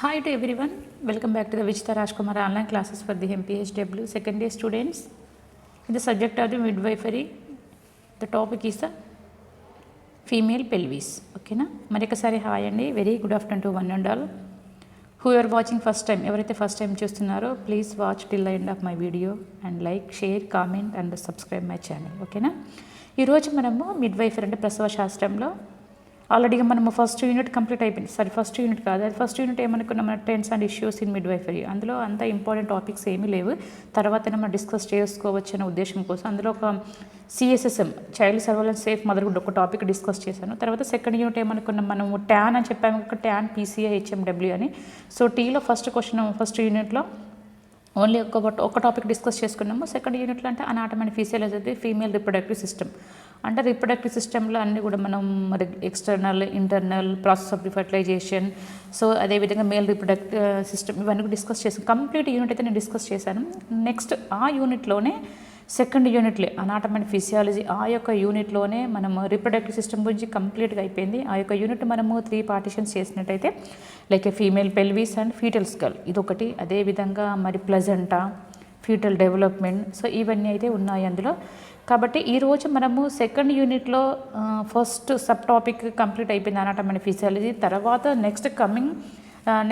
Hi to everyone, welcome back to the Vichita Rajkumar online classes for the MPHW second day students. In the subject of the midwifery, the topic is the female pelvis. Okay na? Marikasari hi andi, very good afternoon to one and all. Who are watching first time, ఎవరైతే first time చూస్తున్నారో please watch till the end of my video and like share comment and subscribe my channel. ఓకేనా? ఈరోజు మనము midwifery అంటే ప్రసవ శాస్త్రంలో ఆల్రెడీగా మనము ఫస్ట్ యూనిట్ కంప్లీట్ అయిపోయింది. సారీ ఫస్ట్ యూనిట్ కాదు, అది ఫస్ట్ యూనిట్ ఏమనుకున్నాం, మన trends and issues in midwifery. అందులో అంత ఇంపార్టెంట్ టాపిక్స్ ఏమీ లేవు, తర్వాత మనం డిస్కస్ చేసుకోవచ్చు అనే ఉద్దేశం కోసం అందులో ఒక సిఎస్ఎస్ఎం చైల్డ్ సర్వైలెన్స్ సేఫ్ మదర్హుడ్ ఒక టాపిక్ డిస్కస్ చేశాను. తర్వాత సెకండ్ యూనిట్ ఏమనుకున్నాం, మనము ట్యాన్ అని చెప్పాము, ఒక ట్యాన్ పీసీఐ హెచ్ఎండబ్ల్యూ అని. సో టీలో ఫస్ట్ క్వశ్చన్ ఫస్ట్ యూనిట్లో ఓన్లీ ఒక టాపిక్ డిస్కస్ చేసుకున్నాము. సెకండ్ యూనిట్లో అంటే anatomy and physiology female reproductive system అంటే రిప్రొడక్టివ్ సిస్టంలో అన్నీ కూడా మనం external internal process of fertilisation, so అదేవిధంగా మేల్ రిప్రొడక్టివ్ సిస్టమ్ ఇవన్నీ కూడా డిస్కస్ చేసాను. కంప్లీట్ యూనిట్ అయితే నేను డిస్కస్ చేశాను. నెక్స్ట్ ఆ యూనిట్లోనే సెకండ్ యూనిట్లే అనాటమీ అండ్ ఫిజియాలజీ ఆ యొక్క యూనిట్లోనే మనం రిప్రొడక్టివ్ సిస్టమ్ గురించి కంప్లీట్గా అయిపోయింది. ఆ యొక్క యూనిట్ మనము 3 పార్టిషన్స్ చేసినట్టయితే like female pelvis and foetal skull ఇదొకటి, అదేవిధంగా మరి ప్లజెంటా, ఫీటల్ డెవలప్మెంట్, సో ఇవన్నీ అయితే ఉన్నాయి అందులో. కాబట్టి ఈరోజు మనము సెకండ్ యూనిట్లో ఫస్ట్ సబ్ టాపిక్ కంప్లీట్ అయిపోయింది అనాటమీ అండ్ ఫిజియాలజీ. తర్వాత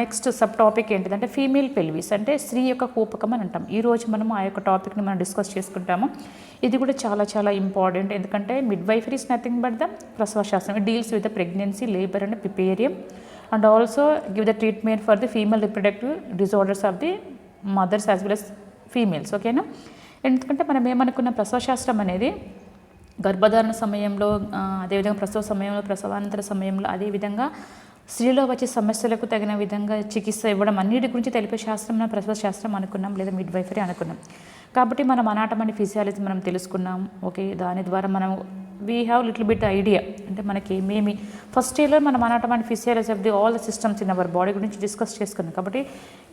నెక్స్ట్ సబ్ టాపిక్ ఏంటిదంటే ఫీమేల్ పెల్విస్ అంటే స్త్రీ యొక్క కూపకం అని అంటాం. ఈరోజు మనము ఆ యొక్క టాపిక్ని మనం డిస్కస్ చేసుకుంటాము. ఇది కూడా చాలా చాలా ఇంపార్టెంట్, ఎందుకంటే midwifery is nothing but the ప్రసవ శాస్త్రం. It deals with the pregnancy, labour and puerperium and also give the treatment for the female reproductive disorders of the mothers as well as females. ఓకేనా? ఎందుకంటే మనం ఏమనుకున్న ప్రసవ శాస్త్రం అనేది గర్భధారణ సమయంలో, అదేవిధంగా ప్రసవ సమయంలో, ప్రసవానంతర సమయంలో, అదేవిధంగా స్త్రీలో వచ్చే సమస్యలకు తగిన విధంగా చికిత్స ఇవ్వడం అన్నిటి గురించి తెలిపే శాస్త్రం ప్రసవ శాస్త్రం అనుకున్నాం, లేదా మిడ్వైఫరీ అనుకున్నాం. కాబట్టి మనం అనాటమీ అండ్ ఫిజియాలజీ మనం తెలుసుకున్నాం. ఓకే, దాని ద్వారా మనం we have little bit idea, అంటే మనకి ఏమేమి ఫస్ట్ ఇయర్లో మనం anatomy and physiology of the all the systems in our body గురించి డిస్కస్ చేసుకున్నాం. కాబట్టి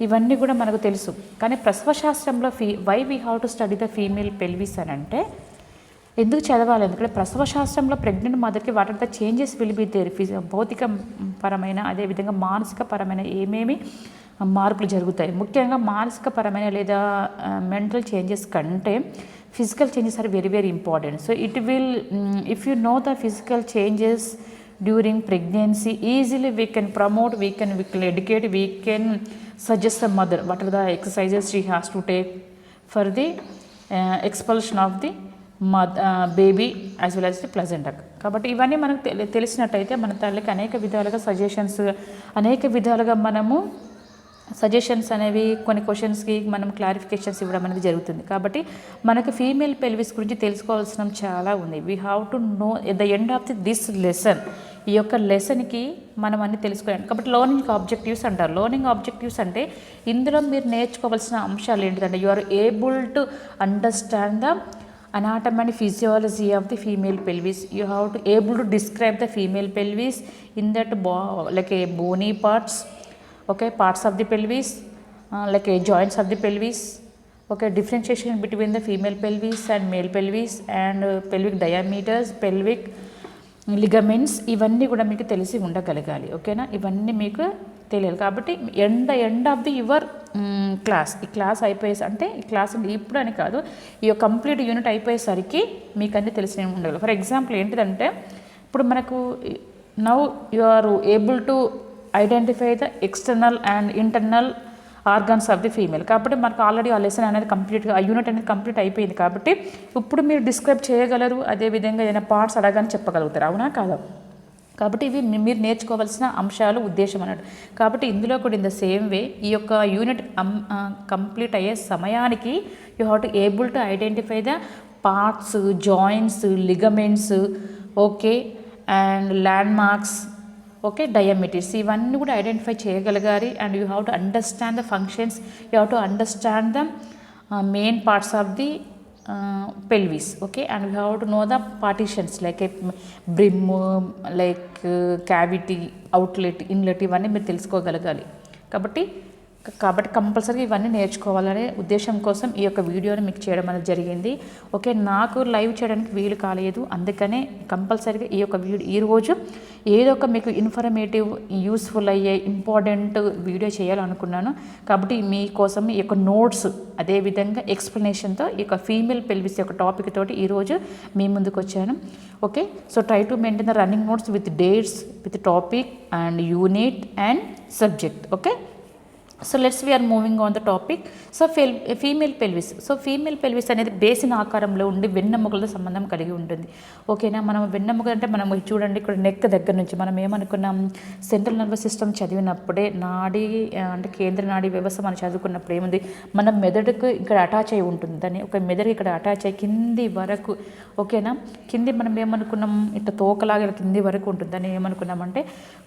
ఇవన్నీ కూడా మనకు తెలుసు. కానీ ప్రసవ శాస్త్రంలో why we have to study the female pelvis అని అంటే ఎందుకు చదవాలి, ఎందుకంటే ప్రసవ శాస్త్రంలో ప్రెగ్నెంట్ మదర్కి what are the changes will be there, భౌతిక పరమైన అదేవిధంగా మానసిక పరమైన ఏమేమి మార్పులు జరుగుతాయి. ముఖ్యంగా మానసిక పరమైన లేదా మెంటల్ చేంజెస్ కంటే physical changes are very very important. So it will if you know the physical changes during pregnancy easily we can promote, we can educate, we can suggest the mother what are the exercises she has to take for the expulsion of the baby as well as the placenta. కాబట్టి ఇవన్నీ మనకు తెలిసినట్టయితే మన తల్లికి అనేక విధాలుగా suggestions, అనేక విధాలుగా మనము సజెషన్స్ అనేవి కొన్ని క్వశ్చన్స్కి మనం క్లారిఫికేషన్స్ ఇవ్వడం అనేది జరుగుతుంది. కాబట్టి మనకు ఫీమేల్ పెల్విస్ గురించి తెలుసుకోవాల్సిన చాలా ఉంది. We have to know at the end of this lesson, ఈ యొక్క లెసన్కి మనం అన్ని తెలుసుకోవాలి. కాబట్టి లర్నింగ్ ఆబ్జెక్టివ్స్ అంటారు. లర్నింగ్ ఆబ్జెక్టివ్స్ అంటే ఇందులో మీరు నేర్చుకోవాల్సిన అంశాలు ఏంటిదంటే you are able to understand the anatomy and physiology of the female pelvis. You have to able to describe the female pelvis in that like a bony parts, okay, parts of the pelvis, like a joints of the pelvis, okay, differentiation between the female pelvis and male pelvis and pelvic diameters, pelvic ligaments ఇవన్నీ కూడా మీకు తెలిసి ఉండగలగాలి. ఓకేనా? ఇవన్నీ మీకు తెలియాలి. కాబట్టి end of the your class, ఈ క్లాస్ అయిపోయేసి అంటే ఈ క్లాస్ ఇప్పుడు అని కాదు, ఈ కంప్లీట్ యూనిట్ అయిపోయేసరికి మీకు అన్నీ తెలిసి ఉండగలరు. ఫర్ ఎగ్జాంపుల్ ఏంటిదంటే ఇప్పుడు మనకు now you are able to identify the external and internal organs of the female. కాబట్టి మనకు ఆల్రెడీ ఆ లెసన్ అనేది కంప్లీట్గా, ఆ యూనిట్ అనేది కంప్లీట్ అయిపోయింది. కాబట్టి ఇప్పుడు మీరు డిస్క్రైబ్ చేయగలరు, అదేవిధంగా ఏదైనా పార్ట్స్ అడగానే చెప్పగలుగుతారు, అవునా కాదా? కాబట్టి ఇవి మీరు నేర్చుకోవాల్సిన అంశాలు, ఉద్దేశం అన్నట్టు. కాబట్టి ఇందులో కూడా ఇన్ ద సేమ్ వే ఈ యొక్క యూనిట్ కంప్లీట్ అయ్యే సమయానికి you have to able to identify the parts, joints, ligaments, okay, and land marks, okay, diameters ఇవన్నీ కూడా ఐడెంటిఫై చేయగలగాలి. And you have to understand the functions, you have to understand the main parts of the pelvis, okay, and we have to know the partitions like a brim, like cavity, outlet, inlet ఇవన్నీ మీరు తెలుసుకోగలగాలి. కాబట్టి కాబట్టి కంపల్సరీగా ఇవన్నీ నేర్చుకోవాలనే ఉద్దేశం కోసం ఈ యొక్క వీడియోని మీకు చేయడం అనేది జరిగింది. ఓకే, నాకు లైవ్ చేయడానికి వీలు కాలేదు, అందుకనే కంపల్సరీగా ఈ యొక్క ఈరోజు ఏదో ఒక మీకు ఇన్ఫర్మేటివ్ యూస్ఫుల్ అయ్యే ఇంపార్టెంట్ వీడియో చేయాలనుకున్నాను. కాబట్టి మీకోసం ఈ యొక్క నోట్స్ అదేవిధంగా ఎక్స్ప్లెనేషన్తో ఈ యొక్క ఫీమేల్ పెల్విస్ యొక్క టాపిక్ తోటి ఈరోజు మీ ముందుకు వచ్చాను. Okay, so try to maintain the running notes with dates, with topic and unit and subject. Okay, so we are moving on the topic. So female pelvis. So female pelvis అనేది basin ఆకారంలో ఉండి వెన్నెముకలతో సంబంధం కలిగి ఉంటుంది. ఓకేనా, మనం వెన్నెముక అంటే మనం చూడండి ఇక్కడ నెక్ దగ్గర నుంచి మనం ఏమనుకున్నాం, సెంట్రల్ నర్వస్ సిస్టమ్ చదివినప్పుడే నాడీ అంటే కేంద్ర నాడీ వ్యవస్థ మనం చదువుకున్నప్పుడు ఏముంది, మన మెదడుకు ఇక్కడ అటాచ్ అయి ఉంటుంది. దాన్ని ఒక మెదడు ఇక్కడ అటాచ్ అయ్యి కింది వరకు, ఓకేనా, కింది మనం ఏమనుకున్నాం ఇట్లా తోకలాగా కింది వరకు ఉంటుంది. దాన్ని ఏమనుకున్నామంటే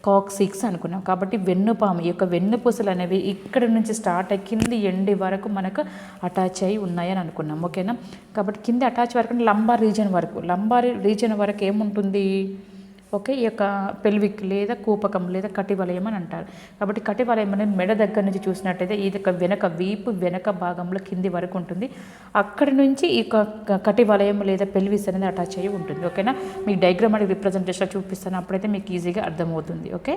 కాక్సిక్స్ అనుకున్నాం. కాబట్టి వెన్నుపాము ఈ యొక్క వెన్నుపూసలు అనేవి ఇక్కడ నుంచి స్టార్ట్ అయ్యి కింది ఎండి వరకు మనకు అటాచ్ అయ్యి ఉన్నాయని అనుకున్నాం. ఓకేనా, కాబట్టి కింది అటాచ్ వరకు లంబార్ రీజన్ వరకు ఏముంటుంది, ఓకే, ఈ యొక్క పెల్విక్ లేదా కూపకం లేదా కటివలయం అని అంటారు. కాబట్టి కటివలయం అనేది మెడ దగ్గర నుంచి చూసినట్టయితే ఇది వెనక వీపు వెనక భాగంలో కింది వరకు ఉంటుంది. అక్కడి నుంచి ఈ కటివలయం లేదా పెల్విస్ అనేది అటాచ్ అయ్యి ఉంటుంది. ఓకేనా, మీకు డయాగ్రామ్ అనేది రిప్రజెంటేషన్ చూపిస్తాను, అప్పుడైతే మీకు ఈజీగా అర్థమవుతుంది. ఓకే,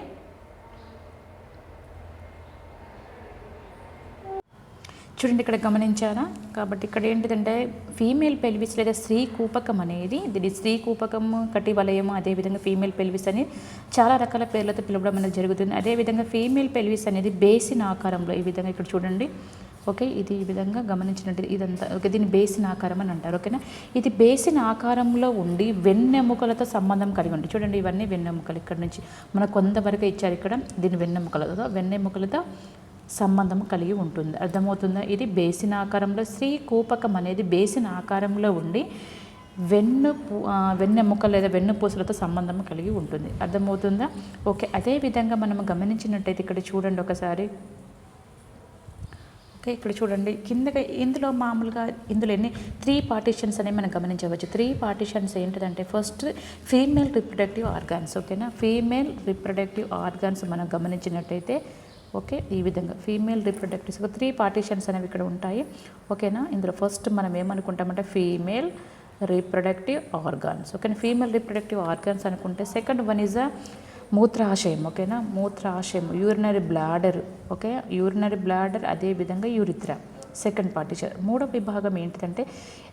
చూడండి ఇక్కడ గమనించారా. కాబట్టి ఇక్కడ ఏంటిదంటే ఫీమేల్ పెల్విస్ లేదా స్త్రీ కూపకం అనేది, దీని స్త్రీ కూపకం కటివలయం అదేవిధంగా ఫీమేల్ పెల్విస్ అని చాలా రకాల పేర్లతో పిలవడం అనేది జరుగుతుంది. అదేవిధంగా ఫీమేల్ పెల్విస్ అనేది బేసిన్ ఆకారంలో ఈ విధంగా ఇక్కడ చూడండి. ఓకే, ఇది ఈ విధంగా గమనించినట్టు ఇదంతా ఓకే, దీన్ని బేసిన్ ఆకారం అని అంటారు. ఓకేనా, ఇది బేసిన్ ఆకారంలో ఉండి వెన్నెముకలతో సంబంధం కలిగి ఉంటుంది. చూడండి ఇవన్నీ వెన్నెముకలు, ఇక్కడ నుంచి మనకు కొంతవరకు ఇచ్చారు. ఇక్కడ దీని వెన్నెముకలతో సంబంధం కలిగి ఉంటుంది. అర్థమవుతుందా? ఇది బేసిన్ ఆకారంలో స్త్రీ కూపకం అనేది బేసిన్ ఆకారంలో ఉండి వెన్నెముక లేదా వెన్నుపూసలతో సంబంధం కలిగి ఉంటుంది. అర్థమవుతుందా? ఓకే, అదేవిధంగా మనం గమనించినట్టయితే ఇక్కడ చూడండి ఒకసారి. ఓకే, ఇక్కడ చూడండి కిందకి ఇందులో మామూలుగా ఇందులో 3 పార్టీషన్స్ అనేవి మనం గమనించవచ్చు. 3 పార్టీషన్స్ ఏంటిదంటే ఫస్ట్ ఫీమేల్ రిప్రొడక్టివ్ ఆర్గాన్స్. ఓకేనా, ఫీమేల్ రిప్రొడక్టివ్ ఆర్గాన్స్ మనం గమనించినట్టయితే ఓకే, ఈ విధంగా ఫీమేల్ రిప్రొడక్టివ్స్ 3 పార్టీషన్స్ అనేవి ఇక్కడ ఉంటాయి. ఓకేనా, ఇందులో ఫస్ట్ మనం ఏమనుకుంటామంటే ఫీమేల్ రీప్రొడక్టివ్ ఆర్గాన్స్. ఓకేనా, ఫీమేల్ రీప్రొడక్టివ్ ఆర్గాన్స్ అనుకుంటే సెకండ్ వన్ ఈజ్ మూత్రాశయం. ఓకేనా, మూత్రాశయం, urinary bladder. Okay, urinary bladder అదేవిధంగా యూరిథ్రా సెకండ్ పార్టీషన్. మూడవ విభాగం ఏంటిదంటే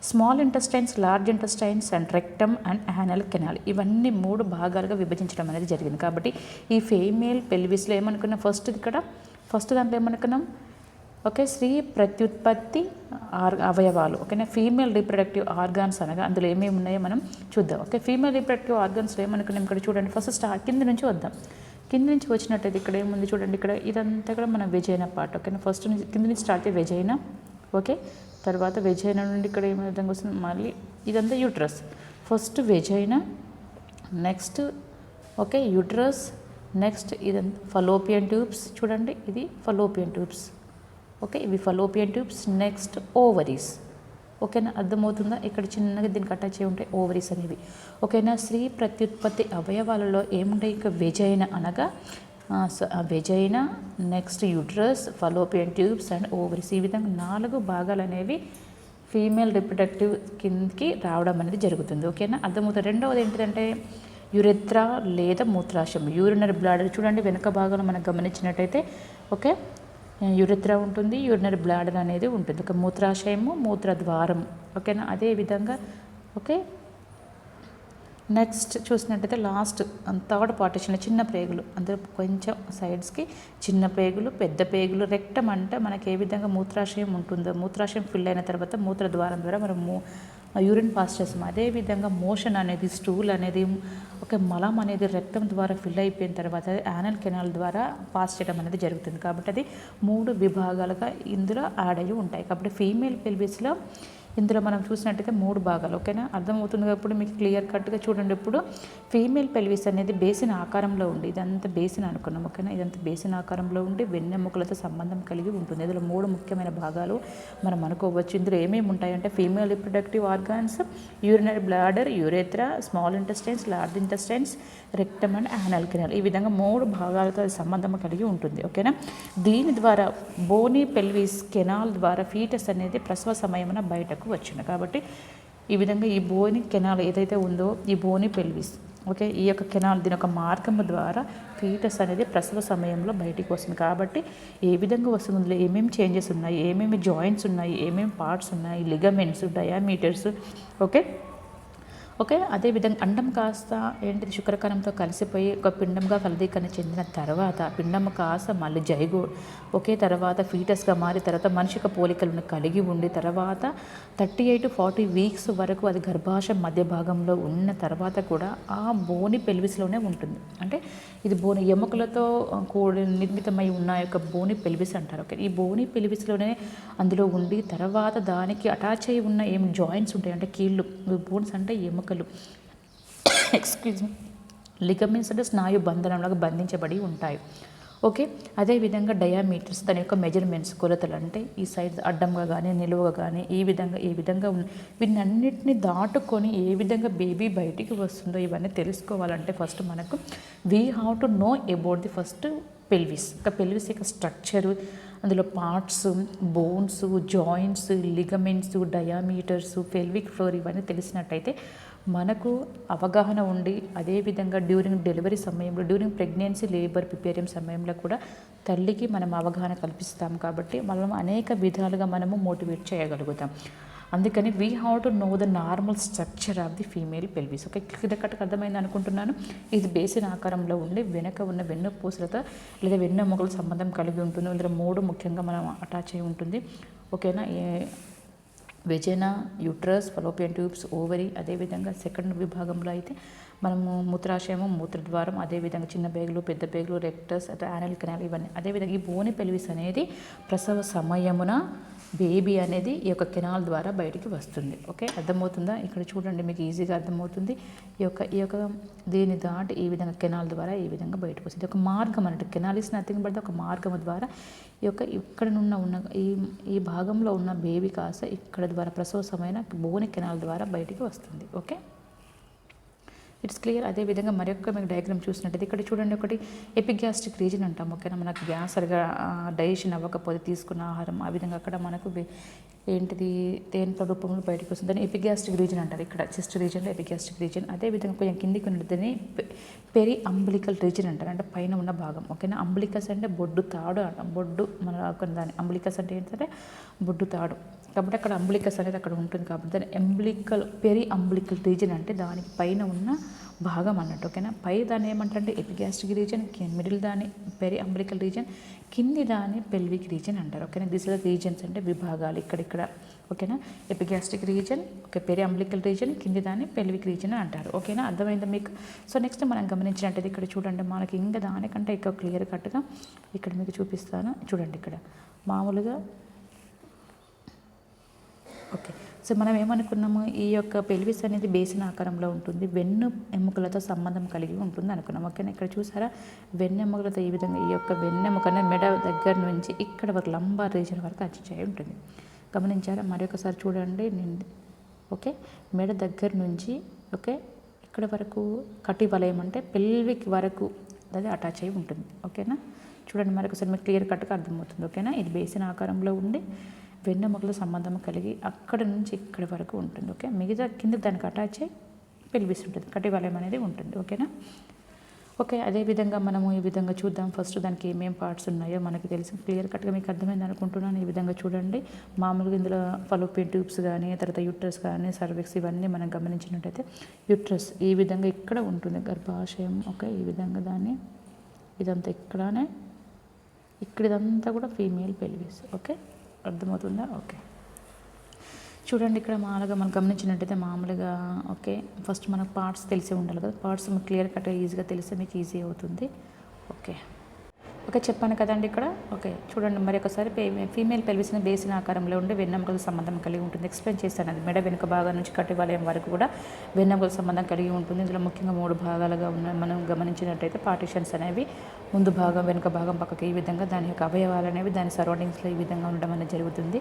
small intestines, large intestines and rectum and anal canal. ఇవన్నీ 3 భాగాలుగా విభజించడం అనేది జరిగింది. కాబట్టి ఈ ఫీమేల్ పెల్విస్లో ఏమనుకున్నాం ఫస్ట్ దాంట్లో ఏమనుకున్నాం, ఓకే, స్త్రీ ప్రత్యుత్పత్తి అవయవాలు. ఓకేనా, ఫీమేల్ రీప్రొడక్టివ్ ఆర్గాన్స్ అనగా అందులో ఏమేమి ఉన్నాయో మనం చూద్దాం. ఓకే, ఫీమేల్ రీప్రొడక్టివ్ ఆర్గాన్స్లో ఏమనుకున్నాం ఇక్కడ చూడండి. ఫస్ట్ కింద నుంచి వద్దాం. కింద నుంచి వచ్చినట్టయితే ఇక్కడ ఏముంది చూడండి. ఇక్కడ ఇదంతా కూడా మన వెజైనా పార్ట్. ఓకేనా, ఫస్ట్ నుంచి కింద నుంచి స్టార్ట్ అయ్యి వెజైనా. ఓకే, తర్వాత వెజైనా నుండి ఇక్కడ ఏమైనా విధంగా వస్తుంది, మళ్ళీ ఇదంతా uterus. First vagina, next okay uterus, next ఇదంతా ఫలోపియన్ ట్యూబ్స్. చూడండి ఇది ఫలోపియన్ ట్యూబ్స్. ఓకే, ఇవి ఫలోపియన్ ట్యూబ్స్. Next ovaries. ఓకేనా, అర్థమవుతుందా? ఇక్కడ చిన్నగా దీనికి అటాచ్ అయి ఉంటాయి ఓవరీస్ అనేవి. ఓకేనా, స్త్రీ ప్రత్యుత్పత్తి అవయవాలలో ఏముంటాయి, ఇక వెజైనా అనగా vagina, next uterus, Fallopian tubes and ovaries. ఈ విధంగా 4 భాగాలు అనేవి ఫీమేల్ రిప్రొడక్టివ్ కిందకి రావడం అనేది జరుగుతుంది. ఓకేనా, అర్థమవుతుంది. రెండవది ఏంటిదంటే యురెత్రా లేదా మూత్రాశయం, యూరినరీ బ్లాడర్. చూడండి వెనుక భాగంలో మనం గమనించినట్టయితే ఓకే యురెత్రా ఉంటుంది, యూరినరీ బ్లాడర్ అనేది ఉంటుంది. ఒక మూత్రాశయము, మూత్రద్వారం. ఓకేనా, అదేవిధంగా ఓకే నెక్స్ట్ చూసినట్టయితే లాస్ట్ థర్డ్ పార్టీషన్ చిన్న ప్రేగులు. అందులో కొంచెం సైడ్స్కి చిన్న ప్రేగులు, పెద్ద ప్రేగులు. రెక్టమ్ అంటే మనకి ఏ విధంగా మూత్రాశయం ఉంటుందో, మూత్రాశయం ఫిల్ అయిన తర్వాత మూత్రద్వారం ద్వారా మనము యూరిన్ పాస్ చేస్తాం. అదేవిధంగా మోషన్ అనేది, స్టూల్ అనేది, ఒక మలం అనేది రక్తం ద్వారా ఫిల్ అయిపోయిన తర్వాత యానల్ కెనాల్ ద్వారా పాస్ చేయడం అనేది జరుగుతుంది. కాబట్టి అది 3 విభాగాలుగా ఇందులో యాడ్ అయ్యి ఉంటాయి. కాబట్టి ఫీమేల్ పెల్విస్లో ఇందులో మనం చూసినట్టయితే 3 భాగాలు. ఓకేనా, అర్థమవుతుంది కాబట్టి మీకు క్లియర్ కట్గా చూడండి. ఇప్పుడు ఫీమేల్ పెల్విస్ అనేది బేసిన్ ఆకారంలో ఉండి, ఇదంతా బేసిన్ అనుకున్నాం. ఓకేనా, ఇదంతా బేసిన్ ఆకారంలో ఉండి వెన్నెముకలతో సంబంధం కలిగి ఉంటుంది. ఇందులో 3 ముఖ్యమైన భాగాలు మనం అనుకోవచ్చు. ఇందులో ఏమేమి ఉంటాయంటే female reproductive organs, urinary bladder, urethra, small intestines, large intestines, rectum and anal canal. ఈ విధంగా 3 భాగాలతో అది సంబంధం కలిగి ఉంటుంది. ఓకేనా, దీని ద్వారా బోనీ పెల్విస్ కెనాల్ ద్వారా ఫీటస్ అనేది ప్రసవ సమయమున బయటకు వచ్చును. కాబట్టి ఈ విధంగా ఈ బోని కెనాల్ ఏదైతే ఉందో ఈ బోని పెల్విస్, ఓకే, ఈ యొక్క కెనాల్ దీని యొక్క మార్గము ద్వారా ఫీటస్ అనేది ప్రసవ సమయంలో బయటికి వస్తుంది. కాబట్టి ఏ విధంగా వస్తుంది, ఇందులో ఏమేమి చేంజెస్ ఉన్నాయి, ఏమేమి జాయింట్స్ ఉన్నాయి, ఏమేమి పార్ట్స్ ఉన్నాయి, లిగమెంట్స్, డయామీటర్స్, ఓకే. అదేవిధంగా అండం కాస్త ఏంటిది శుక్రకణంతో కలిసిపోయి ఒక పిండంగా ఫలదీకరణ చెందిన తర్వాత పిండం కాస్త మళ్ళీ ఒకే తర్వాత ఫీటస్గా మారి తర్వాత మనిషి యొక్క పోలికలను కలిగి ఉండి తర్వాత 38 to 40 వీక్స్ వరకు అది గర్భాశయం మధ్య భాగంలో ఉన్న తర్వాత కూడా ఆ బోని పెల్విస్లోనే ఉంటుంది. అంటే ఇది బోని ఎముకలతో కూడి నిర్మితమై ఉన్న యొక్క బోని పెల్విస్ అంటారు. ఓకే, ఈ బోని పెల్విస్లోనే అందులో ఉండి తర్వాత దానికి అటాచ్ అయి ఉన్న ఏం జాయింట్స్ ఉంటాయి అంటే కీళ్ళు, బోన్స్ అంటే ఎముకలు, ఎక్స్క్యూజ్ మీ, లిగమెంట్స్ అంటే స్నాయు బంధనంలాగా బంధించబడి ఉంటాయి. ఓకే, అదేవిధంగా డయామీటర్స్ దాని యొక్క మెజర్మెంట్స్, కొలతలు అంటే ఈ సైడ్ అడ్డంగా కానీ నిలువుగా కానీ ఈ విధంగా వీటన్నిటిని దాటుకొని ఏ విధంగా బేబీ బయటికి వస్తుందో ఇవన్నీ తెలుసుకోవాలంటే ఫస్ట్ మనకు we have to know about the first pelvis. ఒక పెల్విస్ యొక్క స్ట్రక్చరు, అందులో parts, bones, joints, ligaments, diameters, pelvic floor ఇవన్నీ తెలిసినట్టయితే మనకు అవగాహన ఉండి అదేవిధంగా డ్యూరింగ్ డెలివరీ సమయంలో, డ్యూరింగ్ ప్రెగ్నెన్సీ, లేబర్ ప్రిపేరింగ్ సమయంలో కూడా తల్లికి మనం అవగాహన కల్పిస్తాం. కాబట్టి మనం అనేక విధాలుగా మనము మోటివేట్ చేయగలుగుతాం. అందుకని we have to know the normal structure of the female pelvis. Okay, క్లియర్‌కట్‌గా అర్థమైంది అనుకుంటున్నాను. ఇది బేసిన్ ఆకారంలో ఉండి వెనక ఉన్న వెన్నుపూసలతో లేదా వెన్నెముకల సంబంధం కలిగి ఉంటుంది. ఇందులో 3 ముఖ్యంగా మనం అటాచ్ అయి ఉంటుంది. ఓకేనా, vagina, uterus, Fallopian tubes, ovary. అదేవిధంగా సెకండ్ విభాగంలో అయితే మనము మూత్రాశయము, మూత్రద్వారం, అదేవిధంగా చిన్న పేగులు, పెద్ద పేగులు, రెక్టస్, యానల్ కెనాల్ ఇవన్నీ. అదేవిధంగా ఈ బోని పెల్విస్ అనేది ప్రసవ సమయమున బేబీ అనేది ఈ యొక్క కెనాల్ ద్వారా బయటికి వస్తుంది. ఓకే, అర్థమవుతుందా? ఇక్కడ చూడండి, మీకు ఈజీగా అర్థమవుతుంది. ఈ యొక్క దీన్ని దాటి ఈ విధంగా కెనాల్ ద్వారా ఈ విధంగా బయటకు వస్తుంది. ఒక మార్గం అన్నట్టు, కెనాల్ ఇస్ నథింగ్ బట్ ఒక మార్గం ద్వారా ఇక్కడ ఉన్న ఈ భాగంలో ఉన్న బేబీ కాస్త ఇక్కడ ద్వారా ప్రసవ సమయన బోని కెనాల్ ద్వారా బయటికి వస్తుంది. Okay, it's clear. అదేవిధంగా మరొక మీకు డయాగ్రామ్ చూసినట్టయితే ఇక్కడ చూడండి, ఒకటి ఎపిగ్యాస్ట్రిక్ రీజన్ అంటాం. ఓకేనా, మనకు గ్యాస్ సరిగా డైజెషన్ అవ్వకపోతే తీసుకున్న ఆహారం ఆ విధంగా అక్కడ మనకు ఏంటిది తేన్ప రూపంలో బయటకు వస్తుంది. దాన్ని ఎపిగ్యాస్ట్రిక్ రీజన్ అంటారు. ఇక్కడ చెస్ట్ రీజన్లో ఎపిగ్యాస్ట్రిక్ రీజన్. అదేవిధంగా కొంచెం కిందికి ఉన్నదని పెరి అంబిలికల్ రీజన్ అంటారు, అంటే పైన ఉన్న భాగం. ఓకేనా, అంబిలికస్ అంటే బొడ్డు తాడు అంటాం. బొడ్డు మన దాని అంబిలికస్ అంటే ఏంటంటే బొడ్డు తాడు. కాబట్టి అక్కడ అంబిలికస్ అనేది అక్కడ ఉంటుంది. కాబట్టి దాని పెరి అంబిలికల్ రీజన్ అంటే దానికి పైన ఉన్న భాగం అన్నట్టు. ఓకేనా, పై దాన్ని ఏమంటారంటే ఎపిగ్యాస్ట్రిక్ రీజన్, మిడిల్ దాన్ని పెరి అంబిలికల్ రీజన్, కింది దాన్ని పెల్విక్ రీజన్ అంటారు. ఓకేనా, దిస్ ఆర్ రీజన్స్ అంటే విభాగాలు ఇక్కడ. ఓకేనా, epigastric reason, okay, peri umbilical reason, కింది దాన్ని పెల్విక్ రీజన్ అంటారు. ఓకేనా, అర్థమైందా మీకు? సో నెక్స్ట్ మనం గమనించినట్టయితే ఇక్కడ చూడండి, మనకి ఇంకా దానికంటే ఎక్కువ క్లియర్ కట్గా ఇక్కడ మీకు చూపిస్తాను. చూడండి, ఇక్కడ మామూలుగా ఓకే. సో మనం ఏమనుకున్నాము, ఈ యొక్క పెల్విస్ అనేది బేసిన్ ఆకారంలో ఉంటుంది, వెన్ను ఎముకలతో సంబంధం కలిగి ఉంటుంది అనుకున్నాం. ఓకేనా, ఇక్కడ చూసారా, వెన్నెముకలతో ఈ విధంగా ఈ యొక్క వెన్నెముకనే మెడ దగ్గర నుంచి ఇక్కడ వరకు లంబార్ రీజన్ వరకు అటాచ్ అయి ఉంటుంది. గమనించారా? మరొకసారి చూడండి. ఓకే, మెడ దగ్గర నుంచి ఓకే ఇక్కడ వరకు కటి వలయం అంటే పెల్విక్ వరకు అది అటాచ్ అయి ఉంటుంది. ఓకేనా, చూడండి మరొకసారి మీకు క్లియర్ కట్గా అర్థమవుతుంది. ఓకేనా, ఇది బేసిన్ ఆకారంలో ఉండి వెన్నెముకల సంబంధం కలిగి అక్కడ నుంచి ఇక్కడి వరకు ఉంటుంది. ఓకే, మిగతా కింద దానికి అటాచ్ అయ్యి పెల్విస్ ఉంటుంది, కటి వలయం అనేది ఉంటుంది. ఓకేనా, ఓకే. అదేవిధంగా మనము ఈ విధంగా చూద్దాం. ఫస్ట్ దానికి ఏమేమి పార్ట్స్ ఉన్నాయో మనకి తెలిసి క్లియర్ కట్గా మీకు అర్థమైంది అనుకుంటున్నాను. ఈ విధంగా చూడండి, మామూలుగా ఇందులో ఫలోపియన్ ట్యూబ్స్ కానీ తర్వాత యూట్రస్ కానీ సర్విక్స్ ఇవన్నీ మనం గమనించినట్టయితే యూట్రస్ ఈ విధంగా ఇక్కడ ఉంటుంది, గర్భాశయం. ఓకే, ఈ విధంగా దాన్ని ఇదంతా ఇక్కడనే ఇదంతా కూడా ఫీమేల్ పెల్విస్. ఓకే, అర్థమవుతుందా? ఓకే, చూడండి ఇక్కడ మామూలుగా మనం గమనించినట్టయితే మామూలుగా ఓకే, ఫస్ట్ మనకు పార్ట్స్ తెలిసి ఉండాలి కదా. పార్ట్స్ మీకు క్లియర్ కట్గా ఈజీగా తెలిస్తే మీకు ఈజీ అవుతుంది. ఓకే, ఓకే, చెప్పాను కదండి ఇక్కడ. ఓకే, చూడండి మరి ఒకసారి ఫీమేల్ పెల్విస్ని బేసిన ఆకారంలో ఉండే వెన్నెముకల సంబంధం కలిగి ఉంటుంది. ఎక్స్ప్లెయిన్ చేస్తాను. అది మెడ వెనుక భాగం నుంచి కటివలయం వరకు కూడా వెన్నెముకల సంబంధం కలిగి ఉంటుంది. ఇందులో ముఖ్యంగా 3 భాగాలుగా ఉన్నాయి. మనం గమనించినట్టయితే పార్టిషన్స్ అనేవి ముందు భాగం, వెనుక భాగం, పక్కకి ఈ విధంగా దాని యొక్క అవయవాలు అనేవి దాని సరౌండింగ్స్లో ఈ విధంగా ఉండడం అనేది జరుగుతుంది.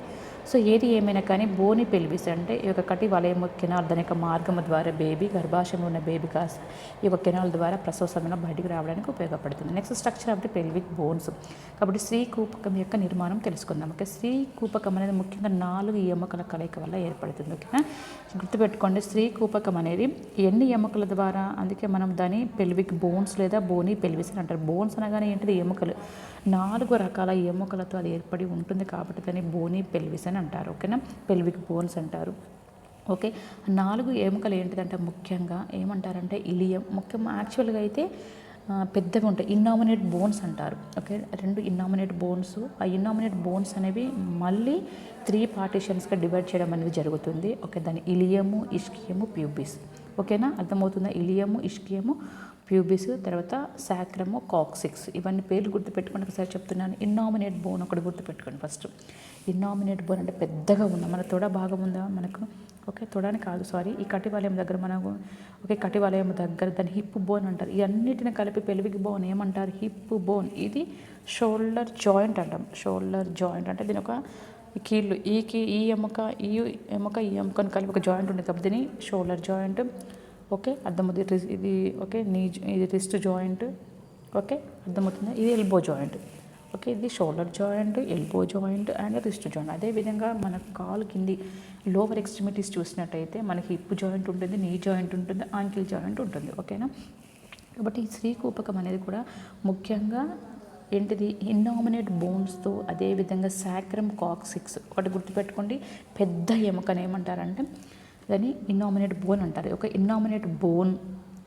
సో ఏది ఏమైనా కానీ బోని పెల్విస్ అంటే ఈ యొక్క కటి వలయం కెనాల్ దాని యొక్క మార్గము ద్వారా బేబీ గర్భాశయంలో ఉన్న బేబీ కాస్త ఈ యొక్క కెనాల్ ద్వారా ప్రసవ సమయంలో బయటికి రావడానికి ఉపయోగపడుతుంది. Next structure of the pelvic bones. కాబట్టి స్త్రీ కూపకం యొక్క నిర్మాణం తెలుసుకుందాం. ఓకే, స్త్రీ కూపకం అనేది ముఖ్యంగా 4 ఎముకల కలయిక వల్ల ఏర్పడుతుంది. ఓకేనా, గుర్తుపెట్టుకోండి. స్త్రీ కూపకం అనేది ఎన్ని ఎముకల ద్వారా, అందుకే మనం దాని పెల్విక్ బోన్స్ లేదా బోనీ పెల్విస్ అని అంటారు. బోన్స్ అనగానే ఏంటిది? ఎముకలు. 4 రకాల ఎముకలతో అది ఏర్పడి ఉంటుంది కాబట్టి దాన్ని బోనీ పెల్విస్ అని అంటారు. ఓకేనా, పెల్విక్ బోన్స్ అంటారు. ఓకే, 4 ఎముకలు ఏంటిదంటే ముఖ్యంగా ఏమంటారంటే ఇలియం. ముఖ్యంగా యాక్చువల్గా అయితే పెద్దవి ఉంటాయి, ఇన్నామినేట్ బోన్స్ అంటారు. Okay, 2 innominate bones. ఆ ఇన్నామినేట్ బోన్స్ అనేవి మళ్ళీ 3 పార్టిషన్స్గా డివైడ్ చేయడం అనేది జరుగుతుంది. ఓకే, దాని ఇలియము, ఇష్కియము, ప్యూబిస్. ఓకేనా, అర్థమవుతుందా? ఇలియము, ఇష్కియము, ప్యూబిస్, తర్వాత సాక్రము, కాక్సిక్స్. ఇవన్నీ పేర్లు గుర్తుపెట్టుకోండి. ఒకసారి చెప్తున్నాను. ఇన్నామినేట్ బోన్ ఒకటి గుర్తుపెట్టుకోండి ఫస్ట్. ఇన్నామినేట్ బోన్ అంటే పెద్దగా ఉందా, మన తొడ భాగం ఉందా మనకు? ఓకే, తొడని కాదు, సారీ, ఈ కటివలయం దగ్గర మనకు. ఓకే, కటివలయం దగ్గర దాన్ని హిప్ బోన్ అంటారు. ఈ అన్నిటిని కలిపి పెల్విక్ బోన్ ఏమంటారు? Hip bone. ఇది షోల్డర్ జాయింట్ అంటాం. షోల్డర్ జాయింట్ అంటే దీని ఒక కీళ్ళు, ఈ ఎముక ఈ ఎముకను కలిపి ఒక జాయింట్ ఉంటుంది కాబట్టి దీని షోల్డర్ జాయింట్. ఓకే, అర్థమవుతుంది. ఇది ఓకే, ఇది రిస్ట్ జాయింట్. ఓకే, అర్థమవుతుంది. ఇది ఎల్బో జాయింట్. ఓకే, ఇది shoulder joint, elbow joint and wrist joint. అదేవిధంగా మన కాలు కింది లోవర్ ఎక్స్ట్రిమిటీస్ చూసినట్టయితే మనకి హిప్ జాయింట్ ఉంటుంది, నీ జాయింట్ ఉంటుంది, ఆంకిల్ జాయింట్ ఉంటుంది. ఓకేనా, కాబట్టి ఈ స్త్రీ కూపకం అనేది కూడా ముఖ్యంగా ఏంటిది? ఇన్నామినేట్ బోన్స్తో, అదేవిధంగా సాక్రమ్, కాక్సిక్స్. ఒకటి గుర్తుపెట్టుకోండి, పెద్ద ఎముకను ఏమంటారంటే దాన్ని ఇన్నామినేట్ బోన్ అంటారు. ఒక ఇన్నామినేట్ బోన్.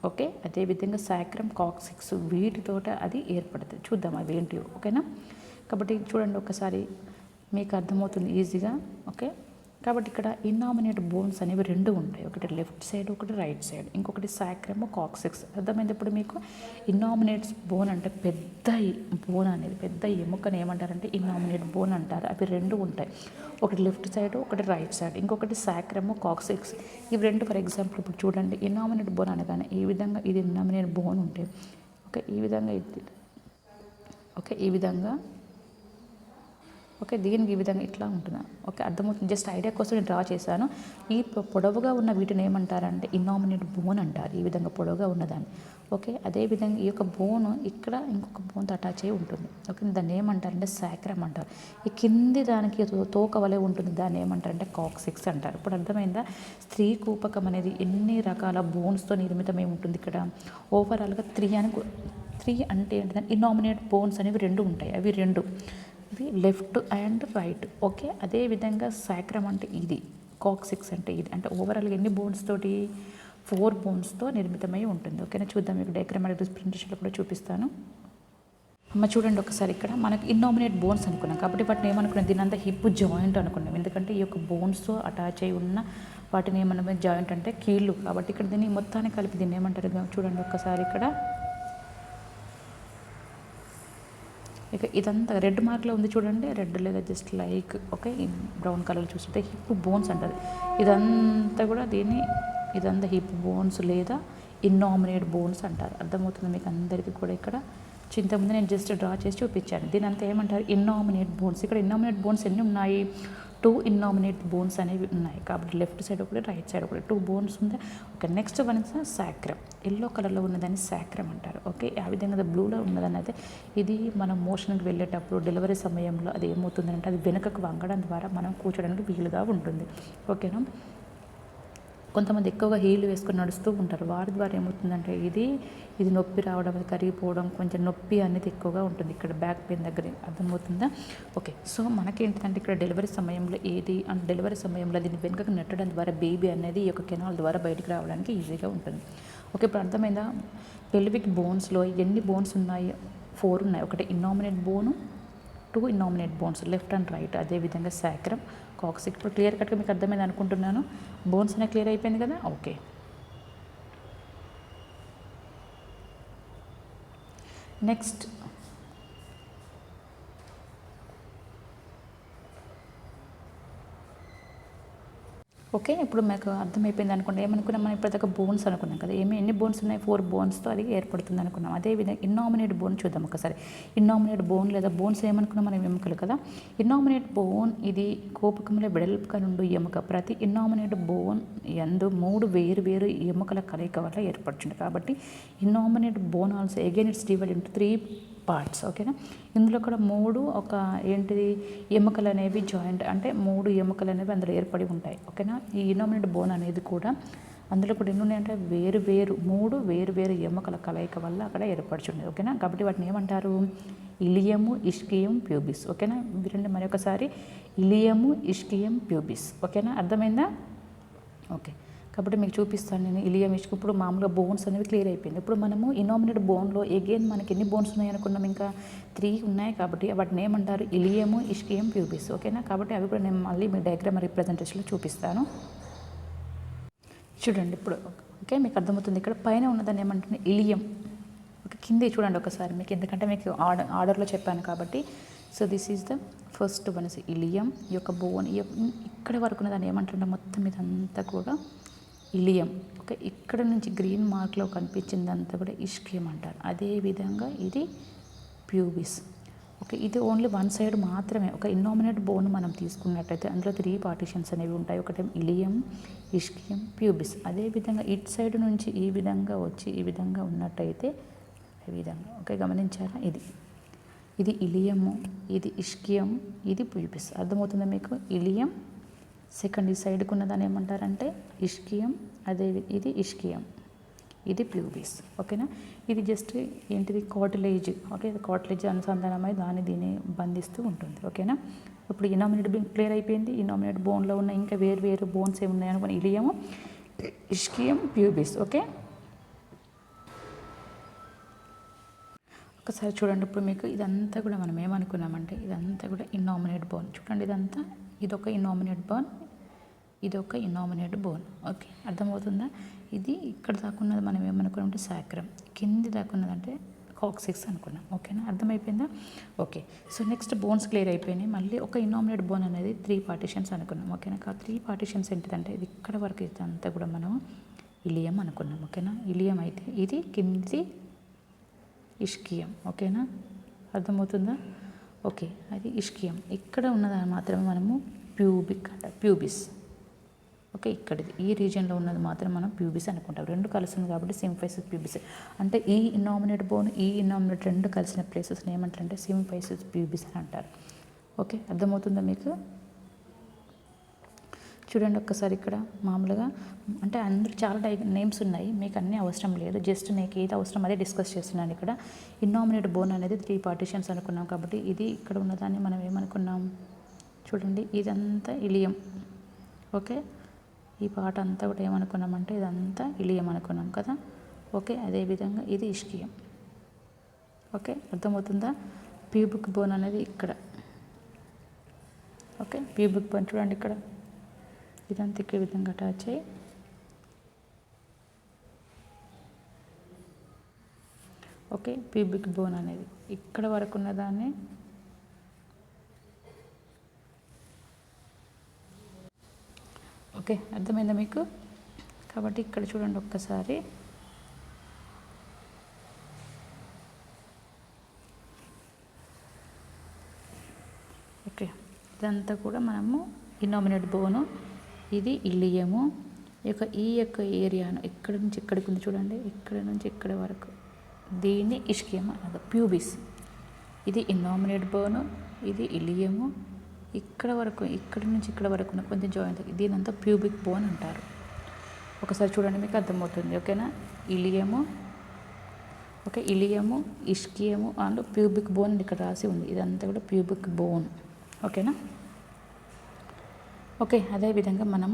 ఓకే, అదేవిధంగా సాక్రమ్, కాక్సిక్స్, వీటితోట అది ఏర్పడుతుంది. చూద్దాం అవి ఏంటి. ఓకేనా, కాబట్టి చూడండి ఒకసారి, మీకు అర్థమవుతుంది ఈజీగా. ఓకే, కాబట్టి ఇక్కడ ఇన్నామినేట్ బోన్స్ అనేవి 2 ఉంటాయి. ఒకటి లెఫ్ట్ సైడ్, ఒకటి రైట్ సైడ్, ఇంకొకటి సాక్రమ్, కాక్సిక్స్. అర్థమైంది ఇప్పుడు మీకు? ఇన్నామినేట్స్ బోన్ అంటే పెద్ద బోన్ అనేది, పెద్ద ఎముకను ఏమంటారంటే ఇన్నామినేట్ బోన్ అంటారు. అవి 2 ఉంటాయి. ఒకటి లెఫ్ట్ సైడ్, ఒకటి రైట్ సైడ్, ఇంకొకటి సాక్రమ్, కాక్సిక్స్. ఇవి 2 ఫర్ ఎగ్జాంపుల్ ఇప్పుడు చూడండి. ఇన్నామినేట్ బోన్ అనగానే ఈ విధంగా ఇది ఇన్నామినేట్ బోన్ ఉంటాయి. ఓకే, ఈ విధంగా ఇది. ఓకే, ఈ విధంగా. ఓకే, దీనికి ఈ విధంగా ఇట్లా ఉంటుందా? ఓకే, అర్థమవుతుంది. జస్ట్ ఐడియా కోసం నేను డ్రా చేశాను. ఈ పొడవుగా ఉన్న వీటిని ఏమంటారంటే ఇన్నామినేట్ బోన్ అంటారు. ఈ విధంగా పొడవుగా ఉన్నదాన్ని. ఓకే, అదేవిధంగా ఈ యొక్క బోన్ ఇక్కడ ఇంకొక బోన్తో అటాచ్ అయి ఉంటుంది. ఓకే, దాన్ని ఏమంటారంటే సాక్రమ్ అంటారు. ఈ కింది దానికి తోక వలె ఉంటుంది, దాన్ని ఏమంటారంటే కాక్సిక్స్ అంటారు. ఇప్పుడు అర్థమైందా? స్త్రీ కూపకం అనేది ఎన్ని రకాల బోన్స్తో నిర్మితమై ఉంటుంది. ఇక్కడ ఓవరాల్గా 3 అంటే ఏంటంటే ఇన్నామినేట్ బోన్స్ అనేవి 2 ఉంటాయి. అవి 2 ఇది లెఫ్ట్ అండ్ రైట్. ఓకే, అదేవిధంగా సాక్రమ్ అంటే ఇది, కాక్సిక్స్ అంటే ఇది. అంటే ఓవరాల్గా ఎన్ని బోన్స్ తోటి? 4 బోన్స్తో నిర్మితమై ఉంటుంది. ఓకేనా, చూద్దాం. మీకు డయాగ్రామాటిక్ రిప్రజెంటేషన్లో కూడా చూపిస్తాను. అమ్మ చూడండి ఒకసారి, ఇక్కడ మనకి ఇన్నామినేట్ బోన్స్ అనుకున్నాం కాబట్టి వాటిని ఏమనుకున్నాం? దీని అంతా హిప్ జాయింట్ అనుకున్నాం. ఎందుకంటే ఈ యొక్క బోన్స్తో అటాచ్ అయి ఉన్న వాటిని ఏమన్నా జాయింట్ అంటే కీళ్ళు. కాబట్టి ఇక్కడ దీన్ని మొత్తాన్ని కలిపి దీన్ని ఏమంటారు? చూడండి ఒక్కసారి ఇక్కడ. ఇక ఇదంతా రెడ్ మార్క్లో ఉంది చూడండి, రెడ్ లేదా just like okay brown colour చూస్తుంటే హిప్ బోన్స్ అంటారు. ఇదంతా కూడా ఇదంతా హిప్ బోన్స్ లేదా ఇన్నామినేట్ బోన్స్ అంటారు. అర్థమవుతుంది మీకు అందరికీ కూడా. ఇక్కడ చింతముందు నేను జస్ట్ డ్రా చేసి చూపించాను. దీని అంతా ఏమంటారు? ఇన్నామినేట్ బోన్స్. ఇక్కడ ఇన్నామినేట్ బోన్స్ ఎన్ని ఉన్నాయి? 2 ఇన్నామినేట్ బోన్స్ అనేవి ఉన్నాయి. కాబట్టి లెఫ్ట్ సైడ్ ఒకటి, రైట్ సైడ్ ఒకటి, 2 బోన్స్ ఉంది. Okay, next one sacrum. Yellow కలర్లో ఉన్నదాన్ని సాక్రమ్ అంటారు. ఓకే, ఆ విధంగా బ్లూలో ఉన్నదాన్ని అయితే ఇది మనం మోషన్కి వెళ్ళేటప్పుడు డెలివరీ సమయంలో అది ఏమవుతుందంటే అది వెనుకకు వంగడం ద్వారా మనం కూర్చోడానికి వీలుగా ఉంటుంది. ఓకేనా, కొంతమంది ఎక్కువగా హీల్ వేసుకొని నడుస్తూ ఉంటారు. వారి ద్వారా ఏమవుతుందంటే ఇది నొప్పి రావడం, అది కరిగిపోవడం, కొంచెం నొప్పి అనేది ఎక్కువగా ఉంటుంది ఇక్కడ బ్యాక్ పెయిన్ దగ్గర. అర్థమవుతుందా? ఓకే, సో మనకేంటిదంటే ఇక్కడ డెలివరీ సమయంలో డెలివరీ సమయంలో దీన్ని వెనుకకు నెట్టడం ద్వారా బేబీ అనేది ఈ యొక్క కెనాల్ ద్వారా బయటికి రావడానికి ఈజీగా ఉంటుంది. ఓకే, ఇప్పుడు అర్థమైందా? పెల్విక్ బోన్స్లో ఎన్ని బోన్స్ ఉన్నాయి? 4 ఉన్నాయి. ఒకటి ఇన్నామినేట్ బోను, 2 innominate bones left and right, అదేవిధంగా సాక్రమ్, కాక్సిక్. ఇప్పుడు క్లియర్ కట్గా మీకు అర్థమైంది అనుకుంటున్నాను. బోన్స్ అనేది క్లియర్ అయిపోయింది కదా? ఓకే, నెక్స్ట్ ఓకే, ఇప్పుడు మీకు అర్థమైపోయింది అనుకోండి. ఏమనుకున్నాం మనం ఇప్పటిదాకా బోన్స్ అనుకున్నాం కదా, ఎన్ని బోన్స్ ఉన్నాయి, 4 బోన్స్తో అది ఏర్పడుతుంది అనుకున్నాం. అదేవిధంగా ఇన్నామినేట్ బోన్ చూద్దాం ఒకసారి. ఇన్నామినేట్ బోన్ లేదా బోన్స్ ఏమనుకున్నాం మనం, ఎముకలు కదా. ఇన్నామినేట్ బోన్ ఇది కోపకంలో వెడల్పుగా నుండి ఎముక. ప్రతి ఇన్నామినేట్ బోన్ యందు 3 వేరు వేరు ఎముకల కలయిక వల్ల ఏర్పడుతుంది. కాబట్టి innominate bone also again it's divide into 3 parts. ఓకేనా, ఇందులో కూడా 3 ఒక ఏంటిది ఎముకలు అనేవి జాయింట్, అంటే 3 ఎముకలు అనేవి అందులో ఏర్పడి ఉంటాయి. ఓకేనా, ఈ ఇన్నామినేట్ బోన్ అనేది కూడా అందులో కూడా ఎన్ని ఉన్నాయంటే మూడు వేరు వేరు ఎముకల కలయిక వల్ల అక్కడ ఏర్పడుతుంది. ఓకేనా, కాబట్టి వాటిని ఏమంటారు, ఇలియము, ఇష్కియం, ప్యూబిస్. ఓకేనా, వీరండి మరొకసారి, ఇలియము, ఇష్కియం, ప్యూబిస్. ఓకేనా, అర్థమైందా? ఓకే, కాబట్టి మీకు చూపిస్తాను నేను ఇలియం, ఇష్కి. ఇప్పుడు మామూలుగా బోన్స్ అనేవి క్లియర్ అయిపోయింది. ఇప్పుడు మనము ఇనామినేట్ బోన్లో ఎగైన్ మనకి ఎన్ని బోన్స్ ఉన్నాయి అనుకున్నాం, ఇంకా 3 ఉన్నాయి. కాబట్టి వాటిని ఏమంటారు, ఇలియము, ఇష్కియం, ప్యూబిస్. ఓకేనా, కాబట్టి అవి కూడా నేను మళ్ళీ మీ డయాగ్రామ్ రిప్రజెంటేషన్లో చూపిస్తాను. చూడండి ఇప్పుడు. ఓకే, మీకు అర్థమవుతుంది. ఇక్కడ పైన ఉన్నదాన్ని ఏమంటుంది, ఇలియం. ఓకే, కింద చూడండి ఒకసారి మీకు, ఎందుకంటే మీకు ఆర్డర్లో చెప్పాను కాబట్టి. So this is the first one is ileum. ఈ యొక్క బోన్ ఇక్కడ వరకు ఉన్నదాన్ని ఏమంటుంటే మొత్తం ఇదంతా కూడా ఇలియం. ఓకే, ఇక్కడ నుంచి గ్రీన్ మార్క్లో కనిపించిందంతా కూడా ఇష్కియం అంటారు. అదేవిధంగా ఇది ప్యూబిస్. ఓకే, ఇది ఓన్లీ వన్ సైడ్ మాత్రమే. ఒక ఇన్నామినేట్ బోన్ మనం తీసుకున్నట్టయితే అందులో 3 పార్టీషన్స్ అనేవి ఉంటాయి. ఒకటి ఇలియం, ఇష్కియం, ప్యూబిస్. అదేవిధంగా ఇటు సైడ్ నుంచి ఈ విధంగా వచ్చి ఈ విధంగా ఉన్నట్టయితే ఈ విధంగా. ఓకే, గమనించారా? ఇది ఇలియము, ఇది ఇష్కియం, ఇది ప్యూబిస్. అర్థమవుతుందా మీకు? ఇలియం, సెకండ్ ఈ సైడ్కు ఉన్నదాన్ని ఏమంటారంటే ఇష్కియం, అదే ఇది ఇష్కియం, ఇది ప్యూబిస్. ఓకేనా, ఇది జస్ట్ ఏంటిది, కార్టిలేజ్. ఓకే, కార్టిలేజ్ అనుసంధానమై దీన్ని బంధిస్తూ ఉంటుంది. ఓకేనా, ఇప్పుడు ఇనామినేట్ బోన్ క్లియర్ అయిపోయింది. ఇనామినేట్ బోన్లో ఉన్న ఇంకా వేరు బోన్స్ ఏమి ఉన్నాయి అనుకోని, ఇలియము, ఇష్కియం, ప్యూబిస్. ఓకే, ఒకసారి చూడండి. ఇప్పుడు మీకు ఇదంతా కూడా మనం ఏమనుకున్నామంటే ఇదంతా కూడా ఇనామినేట్ బోన్. చూడండి, ఇదంతా ఇదొక ఇనామినేట్ బోన్, ఇదొక ఇనామినేట్ బోన్. ఓకే, అర్థమవుతుందా? ఇది ఇక్కడ దాకున్నది మనం ఏమనుకున్నామంటే సాక్రమ్, కింది దాకున్నదంటే కాక్సిక్స్ అనుకున్నాం. ఓకేనా, అర్థమైపోయిందా? Okay, so next bones clear అయిపోయినాయి. మళ్ళీ ఒక ఇనామినేట్ బోన్ అనేది 3 పార్టీషన్స్ అనుకున్నాం. ఓకేనా, 3 పార్టీషన్స్ ఏంటిదంటే ఇది ఇక్కడ వరకు ఇదంతా కూడా మనం ఇలియం అనుకున్నాం. ఓకేనా, ఇలియం అయితే ఇది కింది ఇష్కియం. ఓకేనా, అర్థమవుతుందా? ఓకే, అది ఇష్కియం. ఇక్కడ ఉన్నదాన్ని మాత్రమే మనము ప్యూబిక్ అంట, ప్యూబిస్. ఓకే, ఇక్కడిది ఈ రీజియన్లో ఉన్నది మాత్రం మనం ప్యూబిస్ అనుకుంటాం. 2 కలిసింది కాబట్టి సింఫైసిస్, ప్యూబిస్. అంటే ఈ ఇనామినేట్ బోన్, ఈ ఇనామినేట్ 2 కలిసిన ప్లేసెస్ని ఏమంటారంటే సింఫైసిస్, ప్యూబిస్ అని అంటారు. ఓకే, అర్థమవుతుందా మీకు? చూడండి ఒక్కసారి ఇక్కడ మామూలుగా, అంటే అందరూ చాలా నేమ్స్ ఉన్నాయి, మీకు అన్నీ అవసరం లేదు. జస్ట్ నీకు ఏది అవసరం అదే డిస్కస్ చేస్తున్నాను. ఇక్కడ ఇనామినేట్ బోన్ అనేది 3 పార్టీషన్స్ అనుకున్నాం. కాబట్టి ఇది ఇక్కడ ఉన్నదాన్ని మనం ఏమనుకున్నాం, చూడండి ఇదంతా ఇలియం. ఓకే, ఈ పాట అంతా కూడా ఏమనుకున్నామంటే ఇదంతా ఇలియం అనుకున్నాం కదా. ఓకే, అదేవిధంగా ఇది ఇష్కియం. ఓకే, అర్థమవుతుందా? ప్యూబిక్ బోన్ అనేది ఇక్కడ. ఓకే, ప్యూబిక్ బోన్ చూడండి ఇక్కడ, ఇదంతా ఈ విధంగా అటాచ్ అయ్యి ఓకే, ప్యూబిక్ బోన్ అనేది ఇక్కడ వరకు ఉన్నదాన్ని ఓకే, అర్థమైందా మీకు? కాబట్టి ఇక్కడ చూడండి ఒక్కసారి, ఓకే, ఇదంతా కూడా మనము ఇనామినేట్ బోను, ఇది ఇలియము. ఈ యొక్క ఏరియాను ఇక్కడ నుంచి ఇక్కడికి ఉంది చూడండి, ఇక్కడ నుంచి ఇక్కడ వరకు దీన్ని ఇష్కియం అన్నది, ప్యూబిస్. ఇది ఇనామినేట్ బోను, ఇది ఇలియము. ఇక్కడ వరకు, ఇక్కడ నుంచి ఇక్కడ వరకు ఉన్న కొంచెం జాయింట్, దీనంతా ప్యూబిక్ బోన్ అంటారు. ఒకసారి చూడండి మీకు అర్థమవుతుంది. ఓకేనా, ఇలియము, ఓకే, ఇలియము, ఇష్కియము అండ్ ప్యూబిక్ బోన్ ఇక్కడ రాసి ఉంది. ఇదంతా కూడా ప్యూబిక్ బోన్. ఓకేనా, ఓకే, అదేవిధంగా మనం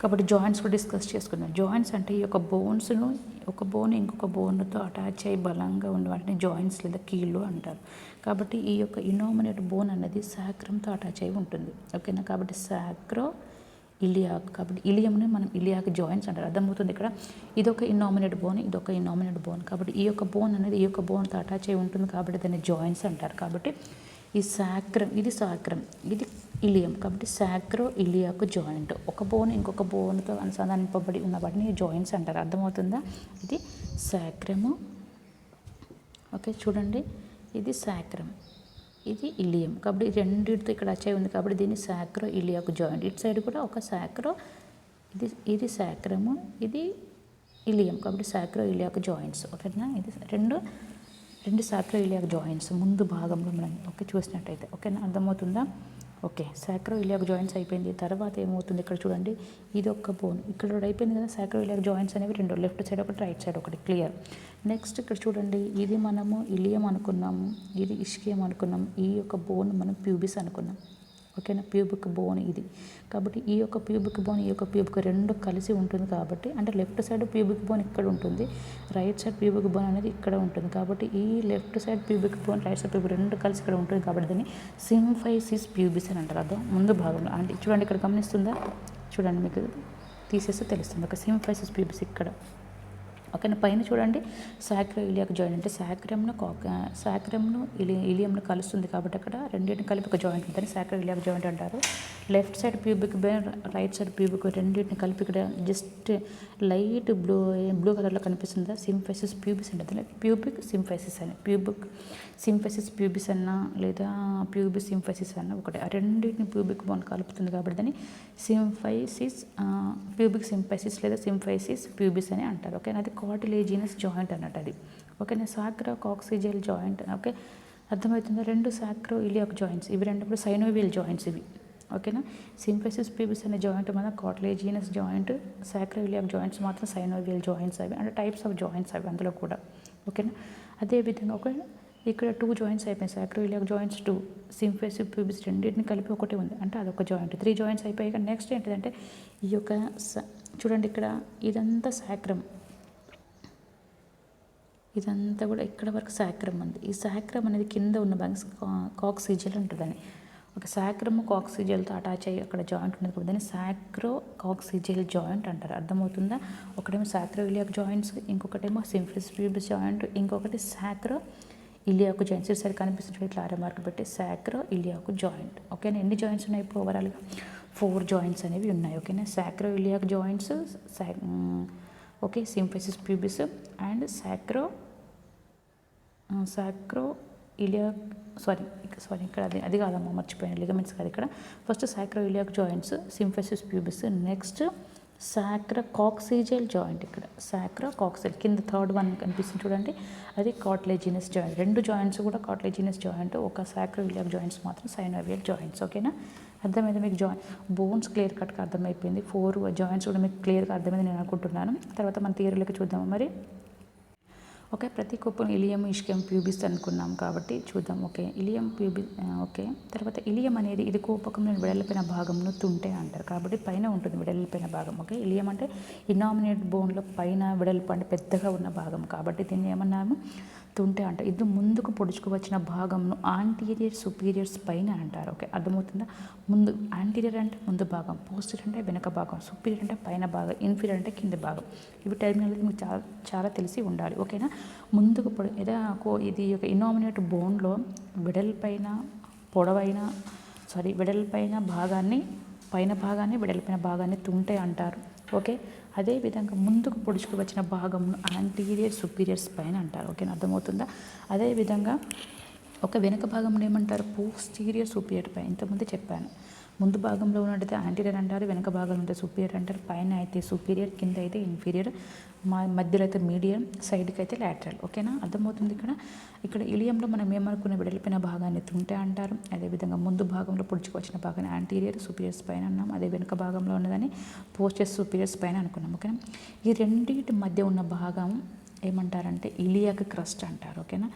కాబట్టి జాయింట్స్ కూడా డిస్కస్ చేసుకుందాం. జాయింట్స్ అంటే ఈ యొక్క బోన్స్ను ఒక బోన్ ఇంకొక బోన్తో అటాచ్ అయ్యి బలంగా ఉన్న వాటిని జాయింట్స్ లేదా కీళ్ళు అంటారు. కాబట్టి ఈ యొక్క ఇనామినేట్ బోన్ అనేది సాక్రంతో అటాచ్ అయి ఉంటుంది. ఓకేనా, కాబట్టి సాక్రో ఇలియాక్, కాబట్టి ఇలియంని మనం ఇలియాక్ జాయింట్స్ అంటారు. అర్థమవుతుంది ఇక్కడ, ఇదొక ఇనామినేట్ బోన్, ఇదొక ఇనామినేట్ బోన్. కాబట్టి ఈ యొక్క బోన్ అనేది ఈ యొక్క బోన్తో అటాచ్ అయి ఉంటుంది కాబట్టి దాన్ని జాయింట్స్ అంటారు. కాబట్టి ఈ సాక్రం, ఇది సాక్రం, ఇది ఇలియం. కాబట్టి సాక్రో ఇలియాక్ జాయింట్, ఒక బోన్ ఇంకొక బోన్తో అనుసంధానింపబడి ఉన్న వాటిని జాయింట్స్ అంటారు. అర్థమవుతుందా? ఇది సాక్రము. ఓకే, చూడండి, ఇది సాక్రమ్, ఇది ఇలియం. కాబట్టి రెండింటితో ఇక్కడ అచ్చే ఉంది కాబట్టి దీన్ని సాక్రో ఇలియాక్ జాయింట్. ఇటు సైడ్ కూడా ఒక సాక్రో, ఇది సాక్రము, ఇది ఇలియం. కాబట్టి సాక్రో ఇలియాక్ జాయింట్స్. ఓకేనా? ఇది రెండు సాక్రో ఇలియాక్ జాయింట్స్ ముందు భాగంలో మనం చూసినట్టయితే. ఓకేనా? అర్థమవుతుందా? ఓకే, సాక్రో ఇలియాక్ జాయింట్స్ అయిపోయింది. తర్వాత ఏమవుతుంది ఇక్కడ చూడండి, ఇది ఒక బోన్ ఇక్కడ అయిపోయింది కదా. సాక్రో ఇలియాక్ జాయింట్స్ అనేవి రెండు, లెఫ్ట్ సైడ్ ఒకటి, రైట్ సైడ్ ఒకటి. క్లియర్. నెక్స్ట్ ఇక్కడ చూడండి, ఇది మనము ఇలియం అనుకున్నాము, ఇది ఇష్కియం అనుకున్నాము, ఈ యొక్క బోన్ మనం ప్యూబిస్ అనుకున్నాం. ఓకేనా? ప్యూబిక్ బోన్ ఇది. కాబట్టి ఈ యొక్క ప్యూబిక్ బోన్, ఈ యొక్క ప్యూబిక్ రెండు కలిసి ఉంటుంది కాబట్టి, అంటే లెఫ్ట్ సైడ్ ప్యూబిక్ బోన్ ఇక్కడ ఉంటుంది, రైట్ సైడ్ ప్యూబిక్ బోన్ అనేది ఇక్కడ ఉంటుంది. కాబట్టి ఈ left side pubic bone, right side pubic రెండు కలిసి ఇక్కడ ఉంటుంది కాబట్టి దీన్ని సింఫైసిస్ ప్యూబిస్ అని అంటారు. అర్థం ముందు భాగంలో. అంటే చూడండి, ఇక్కడ గమనిస్తుందా? చూడండి, మీకు తీసేస్తే తెలుస్తుంది. ఒక సింఫైసిస్ ప్యూబిస్ ఇక్కడ. ఓకేనా? పైన చూడండి, సాక్రో ఇలియాక్ జాయింట్ అంటే సాక్రమ్ను ఇలియంను కలుస్తుంది కాబట్టి అక్కడ రెండింటిని కలిపి ఒక జాయింట్ ఉందని సాక్రో ఇలియాక్ జాయింట్ అంటారు. Left side pubic bone, right side pubic రెండింటిని కలిపి ఇక్కడ జస్ట్ లైట్ బ్లూ కలర్లో కనిపిస్తుందా? సింఫైసిస్ ప్యూబిస్ అంటే ప్యూబిక్ సింఫైసిస్ అని. ప్యూబిక్ సింఫైసిస్ ప్యూబిస్ అన్నా లేదా ప్యూబిక్ సింఫైసిస్ అన్నా ఒకటే. ఆ రెండింటిని ప్యూబిక్ బోన్ కలుపుతుంది కాబట్టి దాన్ని సింఫైసిస్ ప్యూబిక్ సింఫైసిస్ లేదా సింఫైసిస్ ప్యూబిస్ అని అంటారు. ఓకేనా? అది కార్టిలేజినస్ జాయింట్ అన్నట్టు అది. ఓకేనా? సాక్రో కాక్సిజల్ జాయింట్. ఓకే, అర్థమవుతుందా? రెండు సాక్రో ఇలియాక్ జాయింట్స్, ఇవి రెండు కూడా సైనోవియల్ జాయింట్స్ ఇవి. ఓకేనా? సింఫైసిస్ ప్యూబిస్ అనే జాయింట్ మన కార్టిలేజినస్ జాయింట్, సాక్రో ఇలియాక్ జాయింట్స్ మాత్రం సైనోవియల్ జాయింట్స్ అవి, అంటే టైప్స్ ఆఫ్ జాయింట్స్ అవి అందులో కూడా. ఓకేనా? అదేవిధంగా ఒక ఇక్కడ 2 జాయింట్స్ అయిపోయాయి, సాక్రో ఇలియాక్ జాయింట్స్ 2, సింఫైసిస్ ప్యూబిస్ రెండింటిని కలిపి ఒకటి ఉంది అంటే అదొక జాయింట్. 3 జాయింట్స్ అయిపోయాయి. నెక్స్ట్ ఏంటిదంటే ఈ యొక్క చూడండి, ఇక్కడ ఇదంతా సాక్రమ్, ఇదంతా కూడా ఇక్కడ వరకు సాక్రమ్ ఉంది. ఈ సాక్రమ్ అనేది కింద ఉన్న భాగం కాక్సిజల్ ఉంటుందని. ఒక సాక్రమ్ కాక్సిజల్తో అటాచ్ అయ్యి అక్కడ జాయింట్ ఉంటుంది కాబట్టి దాన్ని సాక్రో కాక్సిజల్ జాయింట్ అంటారు. అర్థమవుతుందా? ఒకటేమో సాక్రో ఇలియాక్ జాయింట్స్, ఇంకొకటేమో సింఫైసిస్ ప్యూబిస్ జాయింట్, ఇంకొకటి సాక్రో ఇలియాక్ జాయింట్స్. సరే కనిపిస్తుంది ఇట్లా ఆరో మార్క్ పెట్టి సాక్రో ఇలియాక్ జాయింట్. ఓకేనా? ఎన్ని జాయింట్స్ ఉన్నాయి ఇప్పుడు ఓవరాల్గా? 4 జాయింట్స్ అనేవి ఉన్నాయి. ఓకేనా? Sacroiliac joints, okay, symphysis pubis and sacroiliac sorry ఇక్కడ అది కాదమ్మా, మర్చిపోయాను, లిగమెంట్స్ కాదు ఇక్కడ. First sacroiliac joints, symphysis pubis, next sacrococcygeal joint. ఇక్కడ సాక్రో కాక్సిజల్ కింద థర్డ్ వన్ కనిపిస్తుంది చూడండి, అది కార్టిలేజినస్ జాయింట్. రెండు జాయింట్స్ కూడా కార్టిలేజినస్ జాయింట్, ఒక సాక్రో ఇలియాక్ జాయింట్స్ మాత్రం సైనోవియల్ జాయింట్స్. ఓకేనా? అర్థమైంది మీకు? బోన్స్ క్లియర్ కట్గా అర్థమైపోయింది. 4 జాయింట్స్ కూడా మీకు క్లియర్గా అర్థమైంది నేను అనుకుంటున్నాను. తర్వాత మన థియరీలోకి చూద్దాము మరి. ఓకే, ప్రతి కుప్పం ఇలియం, ఇష్కియం, ప్యూబిస్ అనుకున్నాం కాబట్టి చూద్దాం. Okay, ileum, pubis. ఓకే, తర్వాత ఇలియం అనేది ఇది కూపకంలో వెడల్పిన భాగంను తుంటే అంటారు కాబట్టి పైన ఉంటుంది వెడల్పిన భాగం. ఓకే, ఇలియం అంటే ఇనామినేట్ బోన్లో పైన వెడల్పు అంటే పెద్దగా ఉన్న భాగం కాబట్టి దీన్ని ఏమన్నాము? తుంటే అంటారు. ఇది ముందుకు పొడుచుకు వచ్చిన భాగంను ఆంటీరియర్ సుపీరియర్స్ పైన అంటారు. ఓకే, అర్థమవుతుందా? ముందు ఆంటీరియర్ అంటే ముందు భాగం, పోస్టీరియర్ అంటే వెనక భాగం, సుపీరియర్ అంటే పైన భాగం, ఇన్ఫీరియర్ అంటే కింది భాగం. ఇవి టర్మినాలజీ మీకు చాలా తెలిసి ఉండాలి. ఓకేనా? ముందుకు ఇది ఒక ఇనామినేట్ బోన్లో వెడల్పైన భాగాన్ని, పైన భాగాన్ని, వెడల్పైన భాగాన్ని తుంటే అంటారు. ఓకే, అదేవిధంగా ముందుకు పొడుచుకు వచ్చిన భాగంను యాంటీరియర్ సుపీరియర్స్ పైన అంటారు. ఓకేనా? అర్థమవుతుందా? అదేవిధంగా ఒక వెనక భాగంలో ఏమంటారు? పోస్టీరియర్ సుపీరియర్ పైన. ఇంతకుముందు చెప్పాను, ముందు భాగంలో ఉన్నట్టయితే యాంటీరియర్ అంటారు, వెనక భాగంలో ఉంటే సుపీరియర్ అంటారు, పైన అయితే సుపీరియర్, కింద అయితే ఇన్ఫీరియర్, మధ్యలో అయితే మీడియం, సైడ్కి అయితే లాటరల్. ఓకేనా? అర్థమవుతుంది. ఇక్కడ ఇలియంలో మనం ఏమనుకున్న వెడల్పిన భాగాన్ని తుంటే అంటారు. అదేవిధంగా ముందు భాగంలో పొడుచుకు వచ్చిన భాగాన్ని యాంటీరియర్ సుపీరియర్స్ పైన అన్నాం. అదే వెనుక భాగంలో ఉన్నదని పోస్టీరియర్ సుపీరియర్స్ పైన అనుకున్నాం. ఓకేనా? ఈ రెండింటి మధ్య ఉన్న భాగం ఏమంటారంటే ఇలియాక్ క్రస్ట్ అంటారు. ఓకేనా?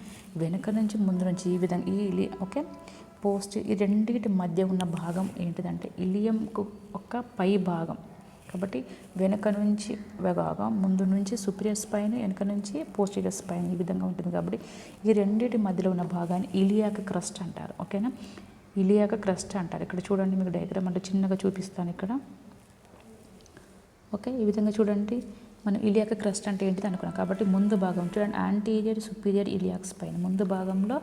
వెనుక నుంచి ముందు నుంచి ఈ విధంగా ఓకే, ఈ రెండింటి మధ్య ఉన్న భాగం ఏంటిదంటే ఇలియంకు ఒక పై భాగం కాబట్టి వెనక నుంచి భాగం, ముందు నుంచి సుపీరియర్స్ పైన, వెనక నుంచి పోస్టీరియర్స్ పైన ఈ విధంగా ఉంటుంది కాబట్టి ఈ రెండింటి మధ్యలో ఉన్న భాగాన్ని ఇలియాక్ క్రస్ట్ అంటారు. ఓకేనా? ఇలియాక్ క్రస్ట్ అంటారు. ఇక్కడ చూడండి, మీకు డయాగ్రామ్ అంటే చిన్నగా చూపిస్తాను ఇక్కడ. ఓకే, ఈ విధంగా చూడండి, మనం ఇలియాక్ క్రస్ట్ అంటే ఏంటిది అనుకున్నాం కాబట్టి ముందు భాగం చూడండి, యాంటీరియర్ సుపీరియర్ ఇలియాక్స్ పైన ముందు భాగంలో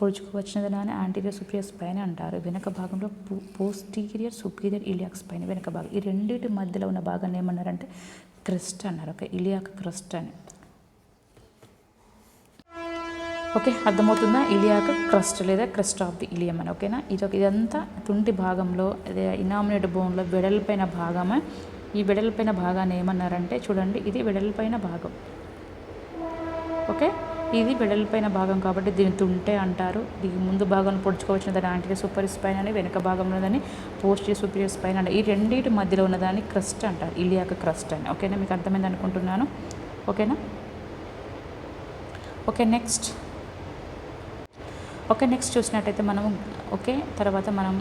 పొడుచుకు దాన్ని యాంటీరియర్ సుపీరియర్ స్పైన్ అంటారు. వెనక భాగంలో పోస్టీరియర్ సుపీరియర్ ఇలియాక్ స్పైన్ వెనక భాగం. ఈ రెండింటి మధ్యలో ఉన్న భాగాన్ని ఏమన్నారంటే క్రెస్ట్ అన్నారు. ఓకే, ఇలియాక్ క్రెస్ట్ అని. ఓకే, అర్థమవుతుందా? ఇలియాక్ క్రస్ట్ లేదా క్రస్ట్ ఆఫ్ ది ఇలియం అని. ఓకేనా, ఇదంతా తుంటి భాగంలో అదే ఇనామినేట్ బోన్లో వెడల్పైన భాగమే. ఈ వెడల్పైన భాగాన్ని ఏమన్నారంటే చూడండి, ఇది వెడల్పైన భాగం. ఓకే, ఇది వెడల్పైన భాగం కాబట్టి దీన్ని తుంటే అంటారు. దీని ముందు భాగంలో పొడుచుకోవచ్చిన దాన్ని యాంటీరియర్ సూపీరియర్ స్పైన్ అని, వెనక భాగంలో దాన్ని పోస్టీరియర్ సూపీరియర్ స్పైన్ అని. ఈ రెండింటి మధ్యలో ఉన్నదాన్ని క్రస్ట్ అంటారు, ఇలియాక్ క్రస్ట్ అని. ఓకేనా, మీకు అర్థమైంది అనుకుంటున్నాను. ఓకేనా, ఓకే నెక్స్ట్ చూసినట్టయితే మనము తర్వాత మనం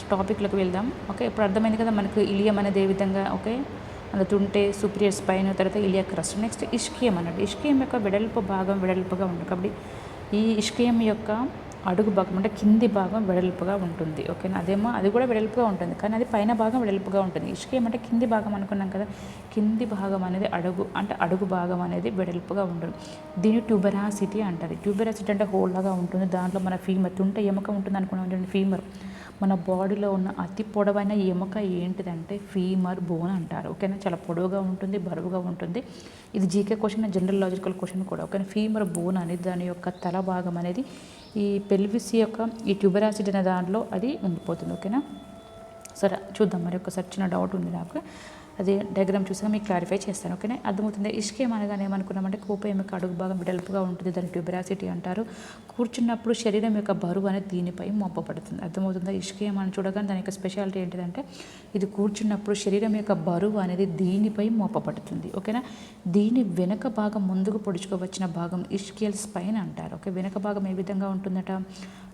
టాపిక్లోకి వెళ్దాం. ఓకే, ఇప్పుడు అర్థమైంది కదా మనకు ఇలియం అనేది ఏ విధంగా. ఓకే, అందులో తుంటే సుపీరియర్ స్పైన్, తర్వాత ఇలియాక్ క్రస్ట్. నెక్స్ట్ ఇష్కియం అన్నట్టు. ఇష్కియం యొక్క వెడల్పుగా ఉంటుంది కాబట్టి ఈ ఇష్కియం యొక్క అడుగు భాగం అంటే కింది భాగం వెడల్పుగా ఉంటుంది. ఓకేనా, అది కూడా వెడల్పుగా ఉంటుంది, కానీ అది పైన భాగం వెడల్పుగా ఉంటుంది. ఇష్కియం అంటే కింది భాగం అనుకున్నాం కదా, కింది భాగం అనేది అడుగు భాగం అనేది వెడల్పుగా ఉంటుంది. దీన్ని ట్యూబెరాసిటీ అంటారు. ట్యూబెరాసిటీ అంటే హోల్ లాగా ఉంటుంది. దాంట్లో మన ఫీమర్ తుంటే ఎముక ఉంటుంది అనుకున్నాం. ఫీమర్ మన బాడీలో ఉన్న అతి పొడవైన ఎముక ఏంటిదంటే ఫీమర్ బోన్ అంటారు. ఓకేనా, చాలా పొడవుగా ఉంటుంది, బరువుగా ఉంటుంది. ఇది GK question, general logical question కూడా. ఓకేనా, ఫీమర్ బోన్ అనేది దాని యొక్క తల భాగం అనేది ఈ పెల్విస్ యొక్క ఈ ట్యూబెరాసిటీ అనే దాంట్లో అది ఉండిపోతుంది. ఓకేనా, సరే చూద్దాం. మరి ఒకసారి చిన్న డౌట్ ఉంది నాకు, అది డయాగ్రామ్ చూసాక మీకు క్లారిఫై చేస్తాను. ఓకేనా, అర్థమవుతుంది. ఇష్కియం అనగానే ఏమనుకున్నామంటే కూప ఎముక అడుగు భాగం వెడల్పుగా ఉంటుంది, దాన్ని ట్యూబెరాసిటీ అంటారు. కూర్చున్నప్పుడు శరీరం యొక్క బరువు అనేది దీనిపై మోపబడుతుంది. అర్థమవుతుందా? ఇష్కియం అని చూడగానే దాని యొక్క స్పెషాలిటీ ఏంటిదంటే ఇది కూర్చున్నప్పుడు శరీరం యొక్క బరువు అనేది దీనిపై మోపబడుతుంది. ఓకేనా, దీని వెనక భాగం ముందుకు పొడుచుకోవచ్చిన భాగం ఇష్కియల్ స్పైన్ అంటారు. ఓకే, వెనక భాగం ఏ విధంగా ఉంటుందట,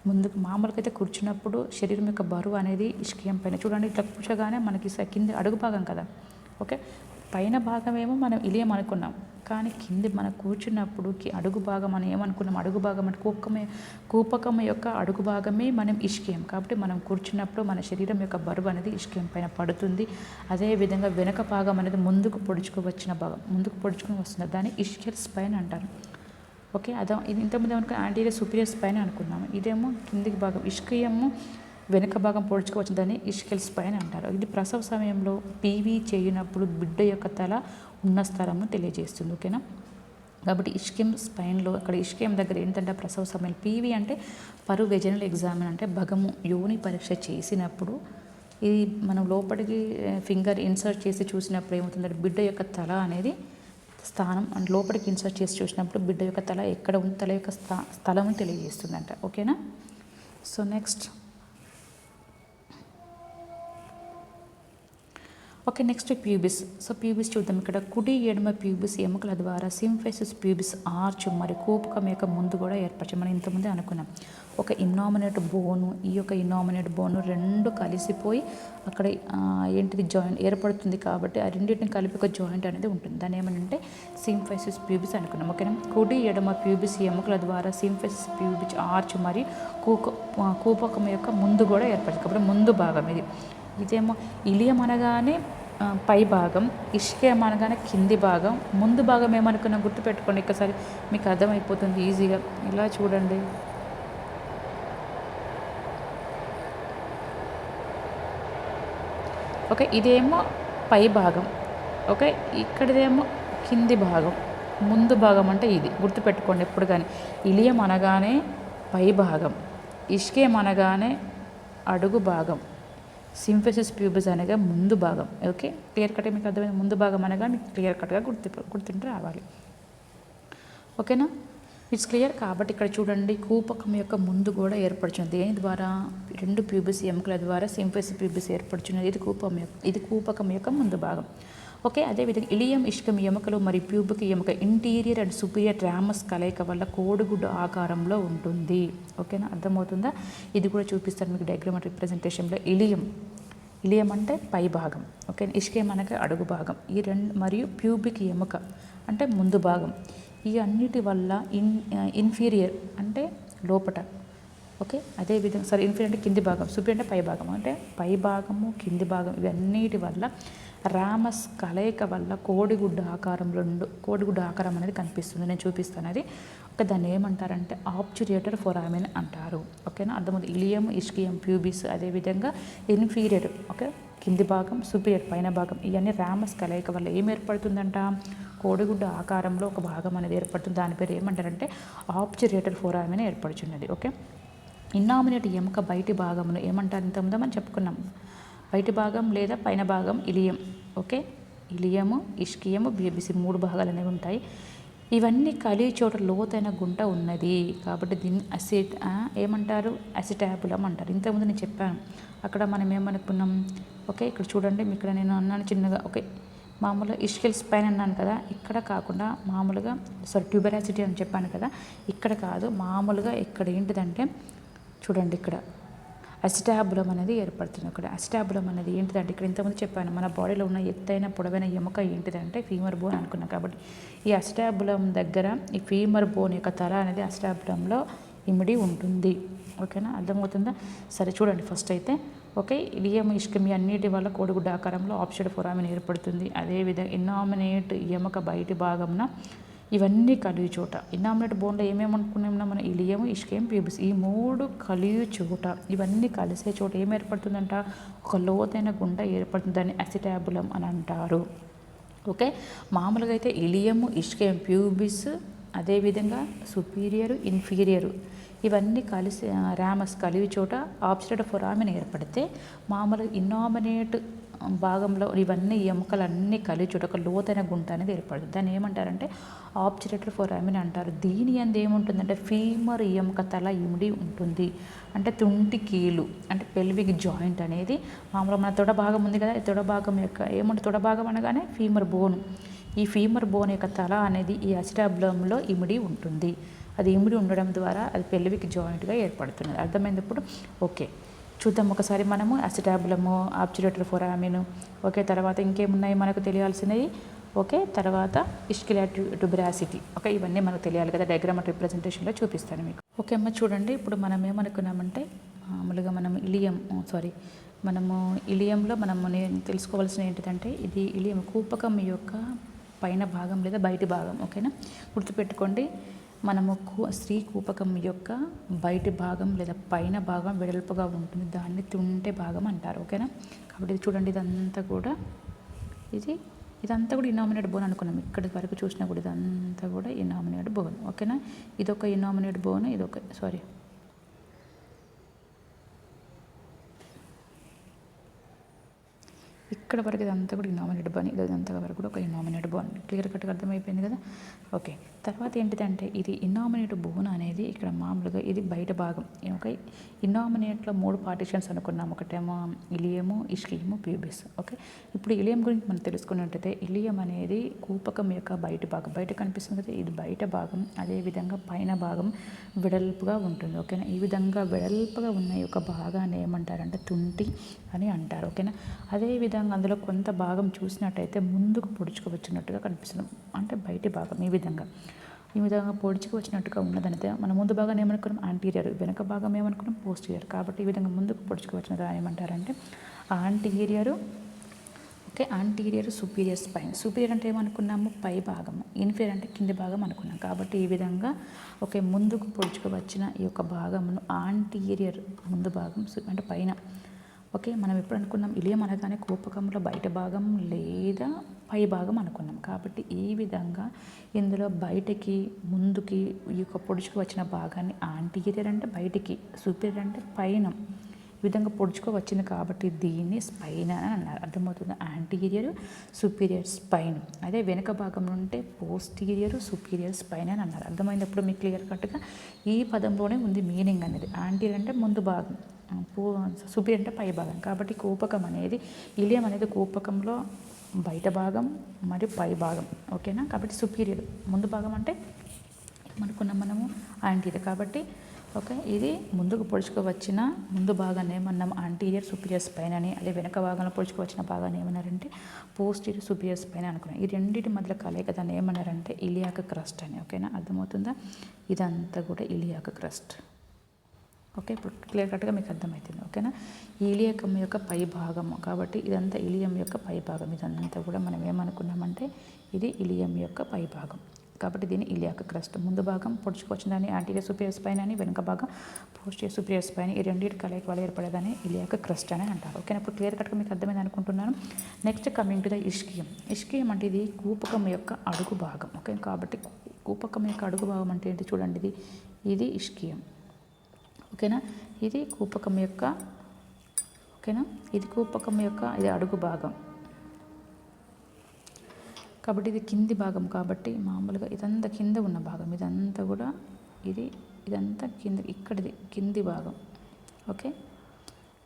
ముందుకు మామూలుగా అయితే కూర్చున్నప్పుడు శరీరం యొక్క బరువు అనేది ఇష్కియం పైన చూడండి, ఇట్లా కూర్చోగానే మనకి కింది అడుగు భాగం కదా. ఓకే, పైన భాగం ఏమో మనం ఇలియం అనుకున్నాం, కానీ కింది మనం కూర్చున్నప్పుడు అడుగు భాగం అని ఏమనుకున్నాం, అడుగు భాగం అంటే కూపకం యొక్క అడుగు భాగమే మనం ఇష్కియం. కాబట్టి మనం కూర్చున్నప్పుడు మన శరీరం యొక్క బరువు అనేది ఇష్కియం పైన పడుతుంది. అదేవిధంగా వెనక భాగం అనేది ముందుకు పొడుచుకు భాగం, ముందుకు పొడుచుకొని వస్తుంది, దాన్ని ఇష్కియల్ స్పైన్ అంటారు. ఓకే, ఇది ఇంతకుముందు ఏమనుకో యాంటీరియర్ సుపీరియర్ స్పైన్ అనుకున్నాము. ఇదేమో కిందికి భాగం ఇష్కియము వెనక భాగం పొడుచుకోవచ్చు, దాన్ని ఇష్కియల్ స్పైన్ అంటారు. ఇది ప్రసవ సమయంలో పీవీ చేయనప్పుడు బిడ్డ యొక్క తల ఉన్న స్థలము తెలియజేస్తుంది. ఓకేనా, కాబట్టి ఇష్కియం స్పైన్లో అక్కడ ఇష్కియం దగ్గర ఏంటంటే ప్రసవ సమయంలో పీవీ అంటే వెజనల్ ఎగ్జామిన్ అంటే భగము యోని పరీక్ష చేసినప్పుడు ఇది మనం లోపలికి ఫింగర్ ఇన్సర్ట్ చేసి చూసినప్పుడు ఏమవుతుందంటే బిడ్డ యొక్క తల అనేది స్థానం అండ్ లోపలికి ఇన్సర్ట్ చేసి చూసినప్పుడు బిడ్డ యొక్క తల ఎక్కడ ఉంది, తల యొక్క స్థలం తెలియజేస్తుందంట. ఓకేనా, so next pubis. So pubis చూద్దాం. ఇక్కడ కుడి ఎడమ ప్యూబిస్ ఎముకల ద్వారా సింఫైసిస్ ప్యూబిస్ ఆర్చ్ మరియు కూపకం యొక్క ముందు కూడా ఏర్పరచాం. మనం ఇంతకుముందే అనుకున్నాం ఒక ఇన్నామినేట్ బోను, ఈ యొక్క ఇన్నామినేట్ బోను రెండు కలిసిపోయి అక్కడ ఏంటిది జాయింట్ ఏర్పడుతుంది. కాబట్టి ఆ రెండింటిని కలిపి ఒక జాయింట్ అనేది ఉంటుంది. దాన్ని ఏమనంటే సింఫైసిస్ ప్యూబిస్ అనుకున్నాం. ఓకేనా, కుడి ఎడమ ప్యూబిస్ ఎముకల ద్వారా సింఫైసిస్ ప్యూబిస్ ఆర్చ్ మరియు కూపకం యొక్క ముందు కూడా ఏర్పడుతుంది. కాబట్టి ముందు భాగం ఇదేమో ఇలియం అనగానే పై భాగం, ఇష్కియం అనగానే కింది భాగం, ముందు భాగం ఏమనుకున్నా గుర్తుపెట్టుకోండి. ఒకసారి మీకు అర్థమైపోతుంది ఈజీగా. ఇలా చూడండి, ఓకే, ఇదేమో పై భాగం. ఓకే, ఇక్కడిదేమో కింది భాగం, ముందు భాగం అంటే ఇది గుర్తుపెట్టుకోండి ఎప్పుడు కానీ. ఇలియం అనగానే పై భాగం, ఇష్కియం అనగానే అడుగు భాగం, సింఫైసిస్ ప్యూబిస్ అనగా ముందు భాగం. ఓకే, క్లియర్ కట్గా మీకు అర్థమైంది. ముందు భాగం అనగా మీకు క్లియర్ కట్గా గుర్తుంటే రావాలి. ఓకేనా, ఇట్స్ క్లియర్. కాబట్టి ఇక్కడ చూడండి కూపకం యొక్క ముందు కూడా ఏర్పడుచున్నది. దేని ద్వారా? రెండు ప్యూబిస్ ఎముకల ద్వారా సింఫైసిస్ ప్యూబిస్ ఏర్పడుచున్నది. ఇది కూపకం యొక్క ముందు భాగం. ఓకే, అదేవిధంగా ఇలియం ఇష్కం ఎముకలు మరియు ప్యూబిక్ ఎముక ఇంటీరియర్ అండ్ సుపీరియర్ ట్రామస్ కలయిక వల్ల కోడిగుడ్డు ఆకారంలో ఉంటుంది. ఓకేనా, అర్థమవుతుందా? ఇది కూడా చూపిస్తాను మీకు డయాగ్రామ్ రిప్రజెంటేషన్లో. ఇలియం అంటే పై భాగం. ఓకే, ఇష్కియం అనగా అడుగు భాగం. ఈ రెండు మరియు ప్యూబిక్ ఎముక అంటే ముందు భాగం. ఈ అన్నిటి వల్ల ఇన్ఫీరియర్ అంటే లోపట. ఓకే, అదేవిధంగా ఇన్ఫీరియర్ అంటే కింది భాగం, సుపీరియర్ అంటే పై భాగం. అంటే పై భాగము కింది భాగం ఇవన్నిటి వల్ల రామస్ కలయిక వల్ల కోడిగుడ్డ ఆకారం అనేది కనిపిస్తుంది. నేను చూపిస్తాను అది. ఓకే, దాన్ని ఏమంటారంటే ఆబ్చురేటర్ ఫొరామిన్ అంటారు. ఓకేనా, అర్థమవుతుంది. ఇలియం, ఇస్కియం, ప్యూబిస్, అదేవిధంగా ఇన్ఫీరియర్, ఓకే, కింది భాగం, సుపీరియర్ పైన భాగం, ఇవన్నీ రామస్ కలయిక వల్ల ఏం ఏర్పడుతుందంట, కోడిగుడ్డ ఆకారంలో ఒక భాగం అనేది ఏర్పడుతుంది. దాని పేరు ఏమంటారంటే ఆబ్చురేటర్ ఫొరామిన్ ఏర్పడుతున్నది. ఓకే, ఇన్నామినేట్ ఎముక బయటి భాగమును ఏమంటారు, ఇంతకుముందు మనం చెప్పుకున్నాం, బయటి భాగం లేదా పైన భాగం ఇలియం. ఓకే, ఇలియము, ఇష్కియము, ప్యూబిస్ 3 భాగాలు అనేవి ఉంటాయి. ఇవన్నీ కలిగి చోట లోతైన గుంట ఉన్నది కాబట్టి దీన్ని ఏమంటారు, అసిటాబులం అంటారు. ఇంతకుముందు నేను చెప్పాను అక్కడ మనం ఏమనుకున్నాం. ఓకే, ఇక్కడ చూడండి, ఇక్కడ నేను అన్నాను చిన్నగా. ఓకే, మామూలుగా ఇష్కిల్ స్పైన్ అన్నాను కదా, ఇక్కడ కాకుండా మామూలుగా ట్యూబెరాసిటీ అని చెప్పాను కదా, ఇక్కడ కాదు, మామూలుగా ఇక్కడ ఏంటిదంటే చూడండి, ఇక్కడ అసిటాబులం అనేది ఏర్పడుతుంది. ఇక్కడ అసిటాబులం అనేది ఏంటిదంటే, ఇక్కడ ఇంతకుముందు చెప్పాను, మన బాడీలో ఉన్న ఎత్తైన పొడవైన ఎముక ఏంటిదంటే ఫీమర్ బోన్ అనుకున్నాం. కాబట్టి ఈ అసిటాబులం దగ్గర ఈ ఫీమర్ బోన్ యొక్క తల అనేది అసిటాబులంలో ఇమిడి ఉంటుంది. ఓకేనా, అర్థమవుతుందా? సరే, చూడండి ఫస్ట్ అయితే. ఓకే, ఇలియం, ఇష్కియం అన్నిటి వల్ల కోడిగుడ్డ ఆకారంలో ఆబ్చురేటర్ ఫొరామిన్ ఏర్పడుతుంది. అదేవిధంగా ఇన్నామినేట్ ఎముక బయటి భాగంన ఇవన్నీ కలిగి చోట, ఇన్నామినేట్ బోన్లో ఏమేమి అనుకున్నాం మనం, ఇలియం, ఇష్కియం, ప్యూబిస్, ఈ 3 కలిగి చోట, ఇవన్నీ కలిసే చోట ఏం ఏర్పడుతుందంట, ఒక లోతైన గుంట ఏర్పడుతుంది. దాన్ని అసిటాబులం అని అంటారు. ఓకే, మామూలుగా అయితే ఇలియము, ఇష్కియం, ప్యూబిస్, అదేవిధంగా సుపీరియరు, ఇన్ఫీరియరు ఇవన్నీ కలిసి రామస్ కలిగి చోట ఆబ్చురేటర్ ఫొరామిన్ ఏర్పడితే, మామూలుగా ఇన్నామినేట్ భాగంలో ఇవన్నీ ఎముకలన్నీ కలిగి చోట ఒక లోతైన గుంట అనేది ఏర్పడుతుంది. దాన్ని ఏమంటారంటే ఆబ్చురేటర్ ఫొరామిన్ అంటారు. దీని అందు ఏముంటుందంటే ఫీమర్ ఎముక తల ఇమిడి ఉంటుంది. అంటే తుంటి కీలు, అంటే పెల్విక్ జాయింట్ అనేది మామూలుగా మన తొడ భాగం ఉంది కదా, ఈ తొడ భాగం యొక్క ఏముంటుంది, తొడ భాగం అనగానే ఫీమర్ బోన్. ఈ ఫీమర్ బోన్ యొక్క తల అనేది ఈ అసిటాబులంలో ఇమిడి ఉంటుంది. అది ఇమిడి ఉండడం ద్వారా అది పెల్విక్ జాయింట్గా ఏర్పడుతున్నది. అర్థమైంది ఇప్పుడు? ఓకే, చూద్దాం ఒకసారి మనము అసిటాబులము, ఆబ్చురేటర్ ఫొరామిన్. ఓకే, తర్వాత ఇంకేమున్నాయి మనకు తెలియాల్సినవి. ఓకే, తర్వాత ఇస్కియల్ ట్యూబెరాసిటీ. ఓకే, ఇవన్నీ మనకు తెలియాలి కదా, డయాగ్రామ్ రిప్రజెంటేషన్లో చూపిస్తాను మీకు. ఓకే అమ్మ, చూడండి ఇప్పుడు మనం ఏమనుకున్నామంటే మామూలుగా మనం మనము ఇలియంలో నేను తెలుసుకోవాల్సిన ఏంటిదంటే, ఇది ఇలియం కూపకం యొక్క పైన భాగం లేదా బయటి భాగం. ఓకేనా, గుర్తుపెట్టుకోండి, మనము స్త్రీ కూపకం యొక్క బయటి భాగం లేదా పైన భాగం వెడల్పుగా ఉంటుంది, దాన్ని తుంటె భాగం అంటారు. ఓకేనా, కాబట్టి ఇది చూడండి, ఇదంతా కూడా ఇనామినేట్ బోన్ అనుకున్నాం. ఇక్కడి వరకు చూసినా కూడా ఇదంతా కూడా ఇనామినేట్ బోన్. ఓకేనా, ఇదొక ఇనామినేట్ బోన్, ఇక్కడ వరకు ఇదంతా కూడా ఇనామినేట్ బోన్, ఇదంతా వరకు కూడా ఒక ఇనామినేట్ బోన్. క్లియర్ కట్గా అర్థమైపోయింది కదా. ఓకే, తర్వాత ఏంటిదంటే ఇది ఇనామినేట్ బోన్ అనేది ఇక్కడ మామూలుగా ఇది బయట భాగం. ఓకే, ఇనామినేట్లో 3 పార్టిషన్స్ అనుకున్నాం. ఒకటేమో ఇలియము, ఇష్కియము, ప్యూబిస్. ఓకే, ఇప్పుడు ఇలియం గురించి మనం తెలుసుకున్నట్టయితే, ఇలియం అనేది కూపకం యొక్క బయట భాగం, బయట కనిపిస్తుంది కదా, ఇది బయట భాగం. అదేవిధంగా పైన భాగం వెడల్పుగా ఉంటుంది. ఓకేనా, ఈ విధంగా వెడల్పుగా ఉన్న యొక్క భాగాన్ని ఏమంటారంటే తుంటి అని అంటారు. ఓకేనా, అదేవిధంగా అందులో కొంత భాగం చూసినట్టయితే ముందుకు పొడుచుకు కనిపిస్తుంది. అంటే బయటి భాగం ఈ విధంగా పొడుచుకు వచ్చినట్టుగా ఉన్నదనైతే మనం ముందు భాగాన్ని ఏమనుకున్నాం యాంటీరియర్, వెనక భాగం ఏమనుకున్నాం పోస్టీరియర్. కాబట్టి ఈ విధంగా ముందుకు పొడుచుకు వచ్చిన దాన్ని ఏమంటారంటే anterior. Okay, anterior, superior spine. Superior అంటే ఏమనుకున్నాము పై భాగము, ఇన్ఫీరియర్ అంటే కింది భాగం అనుకున్నాం. కాబట్టి ఈ విధంగా ఓకే ముందుకు పొడుచుకు వచ్చిన ఈ యొక్క భాగమును యాంటీరియర్, ముందు భాగం అంటే పైన. ఓకే, మనం ఎప్పుడు అనుకున్నాం ఇలియం అనగానే కూపకంలో బయట భాగం లేదా పై భాగం అనుకున్నాం. కాబట్టి ఈ విధంగా ఇందులో బయటికి ముందుకి ఈ యొక్క పొడుచుకు వచ్చిన భాగాన్ని యాంటీరియర్ అంటే బయటికి, సుపీరియర్ అంటే పైన, ఈ విధంగా పొడుచుకు వచ్చింది కాబట్టి దీన్ని స్పైన్ అని అన్నారు. అర్థమవుతుంది, యాంటీరియర్, సుపీరియర్, స్పైన్. అదే వెనుక భాగం ఉంటే పోస్టీరియర్, సుపీరియర్, స్పైన్ అని అన్నారు. అర్థమైనప్పుడు మీకు క్లియర్ కట్గా ఈ పదంలోనే ఉంది మీనింగ్ అనేది. యాంటీరియర్ అంటే ముందు భాగం, సుపీరియర్ అంటే పై భాగం. కాబట్టి కూపకం అనేది ఇలియం అనేది కూపకంలో బయట భాగం మరియు పై భాగం. ఓకేనా, కాబట్టి సుపీరియర్ ముందు భాగం అంటే ఏమనుకున్నాం మనము యాంటీరియర్. కాబట్టి ఓకే, ఇది ముందుకు పొడుచుకు వచ్చిన ముందు భాగాన్ని ఏమన్నాం యాంటీరియర్, సుపీరియర్, స్పైన్ అని. అదే వెనక భాగంలో పొడుచుకు వచ్చిన భాగాన్ని ఏమన్నారంటే పోస్టీరియర్, సుపీరియర్, స్పైన్ అనుకున్నాం. ఈ రెండింటి మధ్య కలయిక దాన్ని ఏమన్నారంటే ఇలియాక్ క్రస్ట్ అని. ఓకేనా, అర్థమవుతుందా? ఇదంతా కూడా ఇలియాక్ క్రస్ట్. ఓకే, ఇప్పుడు క్లియర్ కట్గా మీకు అర్థమవుతుంది. ఓకేనా, ఇలియకం యొక్క పై భాగము కాబట్టి ఇదంతా ఇలియం యొక్క పై భాగం. ఇదంతా కూడా మనం ఏమనుకున్నామంటే ఇది ఇలియం యొక్క పై భాగం కాబట్టి దీన్ని ఇలియాక్ క్రస్ట్. ముందు భాగం పొడుచుకొచ్చిన దాన్ని యాంటీరియర్ సుపీరియర్ స్పైన్ అని, వెనుక భాగం పోస్టీరియర్ సుపీరియర్ స్పైన్. ఈ రెండింటి కలయిక వల్ల ఏర్పడేదాన్ని ఇలియాక్ క్రస్ట్ అని అంటారు. ఓకేనా, ఇప్పుడు క్లియర్ కట్గా మీకు అర్థమైంది అనుకుంటున్నాను. Next coming to the ischium. Ischium అంటే ఇది కూపకం యొక్క అడుగు భాగం. ఓకే, కాబట్టి కూపకం యొక్క అడుగు భాగం అంటే ఏంటి చూడండి, ఇది ఇష్కియం. ఓకేనా, ఇది కూపకం యొక్క, ఓకేనా, ఇది కూపకం యొక్క ఇది అడుగు భాగం కాబట్టి ఇది కింది భాగం. కాబట్టి మామూలుగా ఇదంతా కింద ఉన్న భాగం, ఇదంతా కూడా ఇదంతా కింద, ఇక్కడిది కింది భాగం. ఓకే,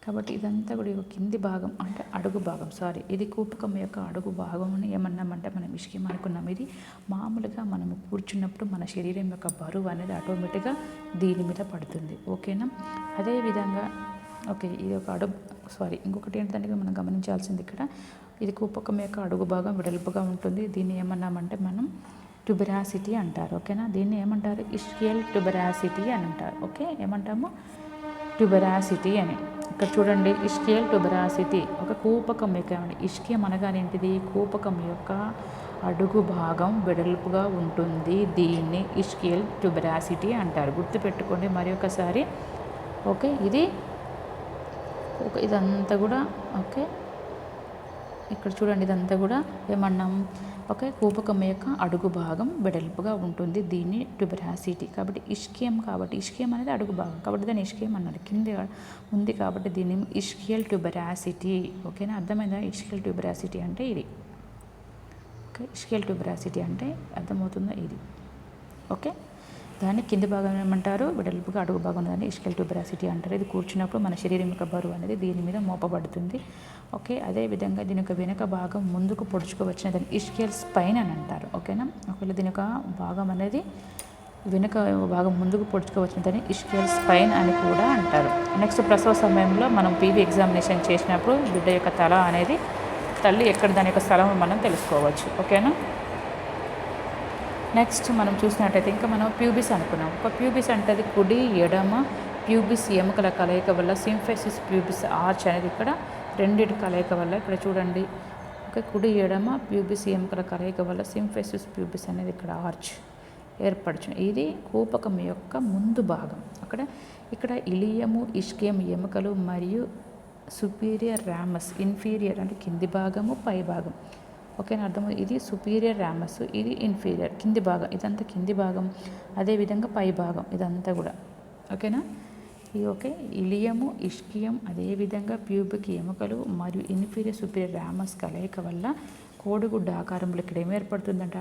కాబట్టి ఇదంతా కూడా కింది భాగం అంటే అడుగు భాగం. ఇది కూపకం యొక్క అడుగు భాగం అని ఏమన్నామంటే మనం ఇష్కియం అనుకున్నాం. ఇది మామూలుగా మనము కూర్చున్నప్పుడు మన శరీరం యొక్క బరువు అనేది ఆటోమేటిక్గా దీని మీద పడుతుంది. ఓకేనా, అదేవిధంగా ఓకే ఇది ఒక ఇంకొకటి ఏంటంటే మనం గమనించాల్సింది ఇక్కడ, ఇది కూపకం యొక్క అడుగు భాగం వెడల్పుగా ఉంటుంది. దీన్ని ఏమన్నామంటే మనం ట్యూబెరాసిటీ అంటారు. ఓకేనా, దీన్ని ఏమంటారు ఇష్కియల్ ట్యూబెరాసిటీ అని అంటారు. ఓకే, ఏమంటాము ట్యూబెరాసిటీ అని. ఇక్కడ చూడండి, ఇష్కియల్ ట్యూబెరాసిటీ ఒక కూపకం యొక్క, ఇష్కియం అనగానే ఏంటిది కూపకం యొక్క అడుగు భాగం వెడల్పుగా ఉంటుంది. దీన్ని ఇష్కియల్ ట్యూబెరాసిటీ అంటారు. గుర్తుపెట్టుకోండి మరి ఒకసారి. ఓకే, ఇదంతా కూడా ఓకే, ఇక్కడ చూడండి ఇదంతా కూడా ఏమన్నాం, ఓకే కూపకం యొక్క అడుగు భాగం వెడల్పుగా ఉంటుంది. దీన్ని ట్యూబెరాసిటీ. కాబట్టి ఇష్కియం, కాబట్టి ఇష్కియం అనేది అడుగు భాగం కాబట్టి దాన్ని ఇష్కియం అన్నాడు. కింద ఉంది కాబట్టి దీన్ని ఇష్కియల్ ట్యూబెరాసిటీ. ఓకేనా, అర్థమైందా? ఇష్కియల్ ట్యూబెరాసిటీ అంటే ఇది. ఓకే, ఇష్కియల్ ట్యూబెరాసిటీ అంటే అర్థమవుతుందా ఇది. ఓకే, దాన్ని కింది భాగం ఏమంటారు వెడల్పుగా అడుగు భాగం, దాన్ని ఇష్కియల్ ట్యూబెరాసిటీ అంటారు. ఇది కూర్చున్నప్పుడు మన శరీరం యొక్క బరువు అనేది దీని మీద మోపబడుతుంది. ఓకే, అదేవిధంగా దీని యొక్క వెనుక భాగం ముందుకు పొడుచుకోవచ్చిన దాన్ని ఇష్కియల్ స్పైన్ అని అంటారు. ఓకేనా, ఒకవేళ దీని యొక్క భాగం అనేది వెనుక భాగం ముందుకు పొడుచుకోవచ్చిన దాన్ని ఇష్కియల్ స్పైన్ అని కూడా అంటారు. నెక్స్ట్ ప్రసవ సమయంలో మనం పీవీ ఎగ్జామినేషన్ చేసినప్పుడు బిడ్డ యొక్క తల అనేది తల్లి ఎక్కడ దాని యొక్క స్థలం మనం తెలుసుకోవచ్చు. ఓకేనా, నెక్స్ట్ మనం చూసినట్టయితే ఇంకా మనం ప్యూబిస్ అనుకున్నాం. ఒక ప్యూబిస్ అంటే అది కుడి ఎడమ ప్యూబిస్ ఎముకల కలయిక వల్ల సింఫెసిస్ ప్యూబిస్ ఆర్చ్ అనేది ఇక్కడ రెండింటి కలయిక వల్ల ఇక్కడ చూడండి. ఓకే, కుడి ఎడమ ప్యూబిస్ ఎముకల కలయిక వల్ల సింఫెసిస్ ప్యూబిస్ అనేది ఇక్కడ ఆర్చ్ ఏర్పడుచుంది. ఇది కూపకం యొక్క ముందు భాగం. ఇక్కడ ఇలియము ఇష్కియం ఎముకలు మరియు సుపీరియర్ రామస్ ఇన్ఫీరియర్ అంటే కింది భాగము పై భాగం. ఓకేనా, అర్థం. ఇది సుపీరియర్ రామస్, ఇది ఇన్ఫీరియర్ కింది భాగం. ఇదంతా కింది భాగం, అదేవిధంగా పై భాగం ఇదంతా కూడా. ఓకేనా, ఓకే ఇలియము ఇష్కియం అదేవిధంగా ప్యూబిక్ ఎముకలు మరియు ఇన్ఫీరియర్ సుపీరియర్ రామస్ కలయిక వల్ల కోడిగుడ్డ ఆకారంలో ఇక్కడ ఏం ఏర్పడుతుందంట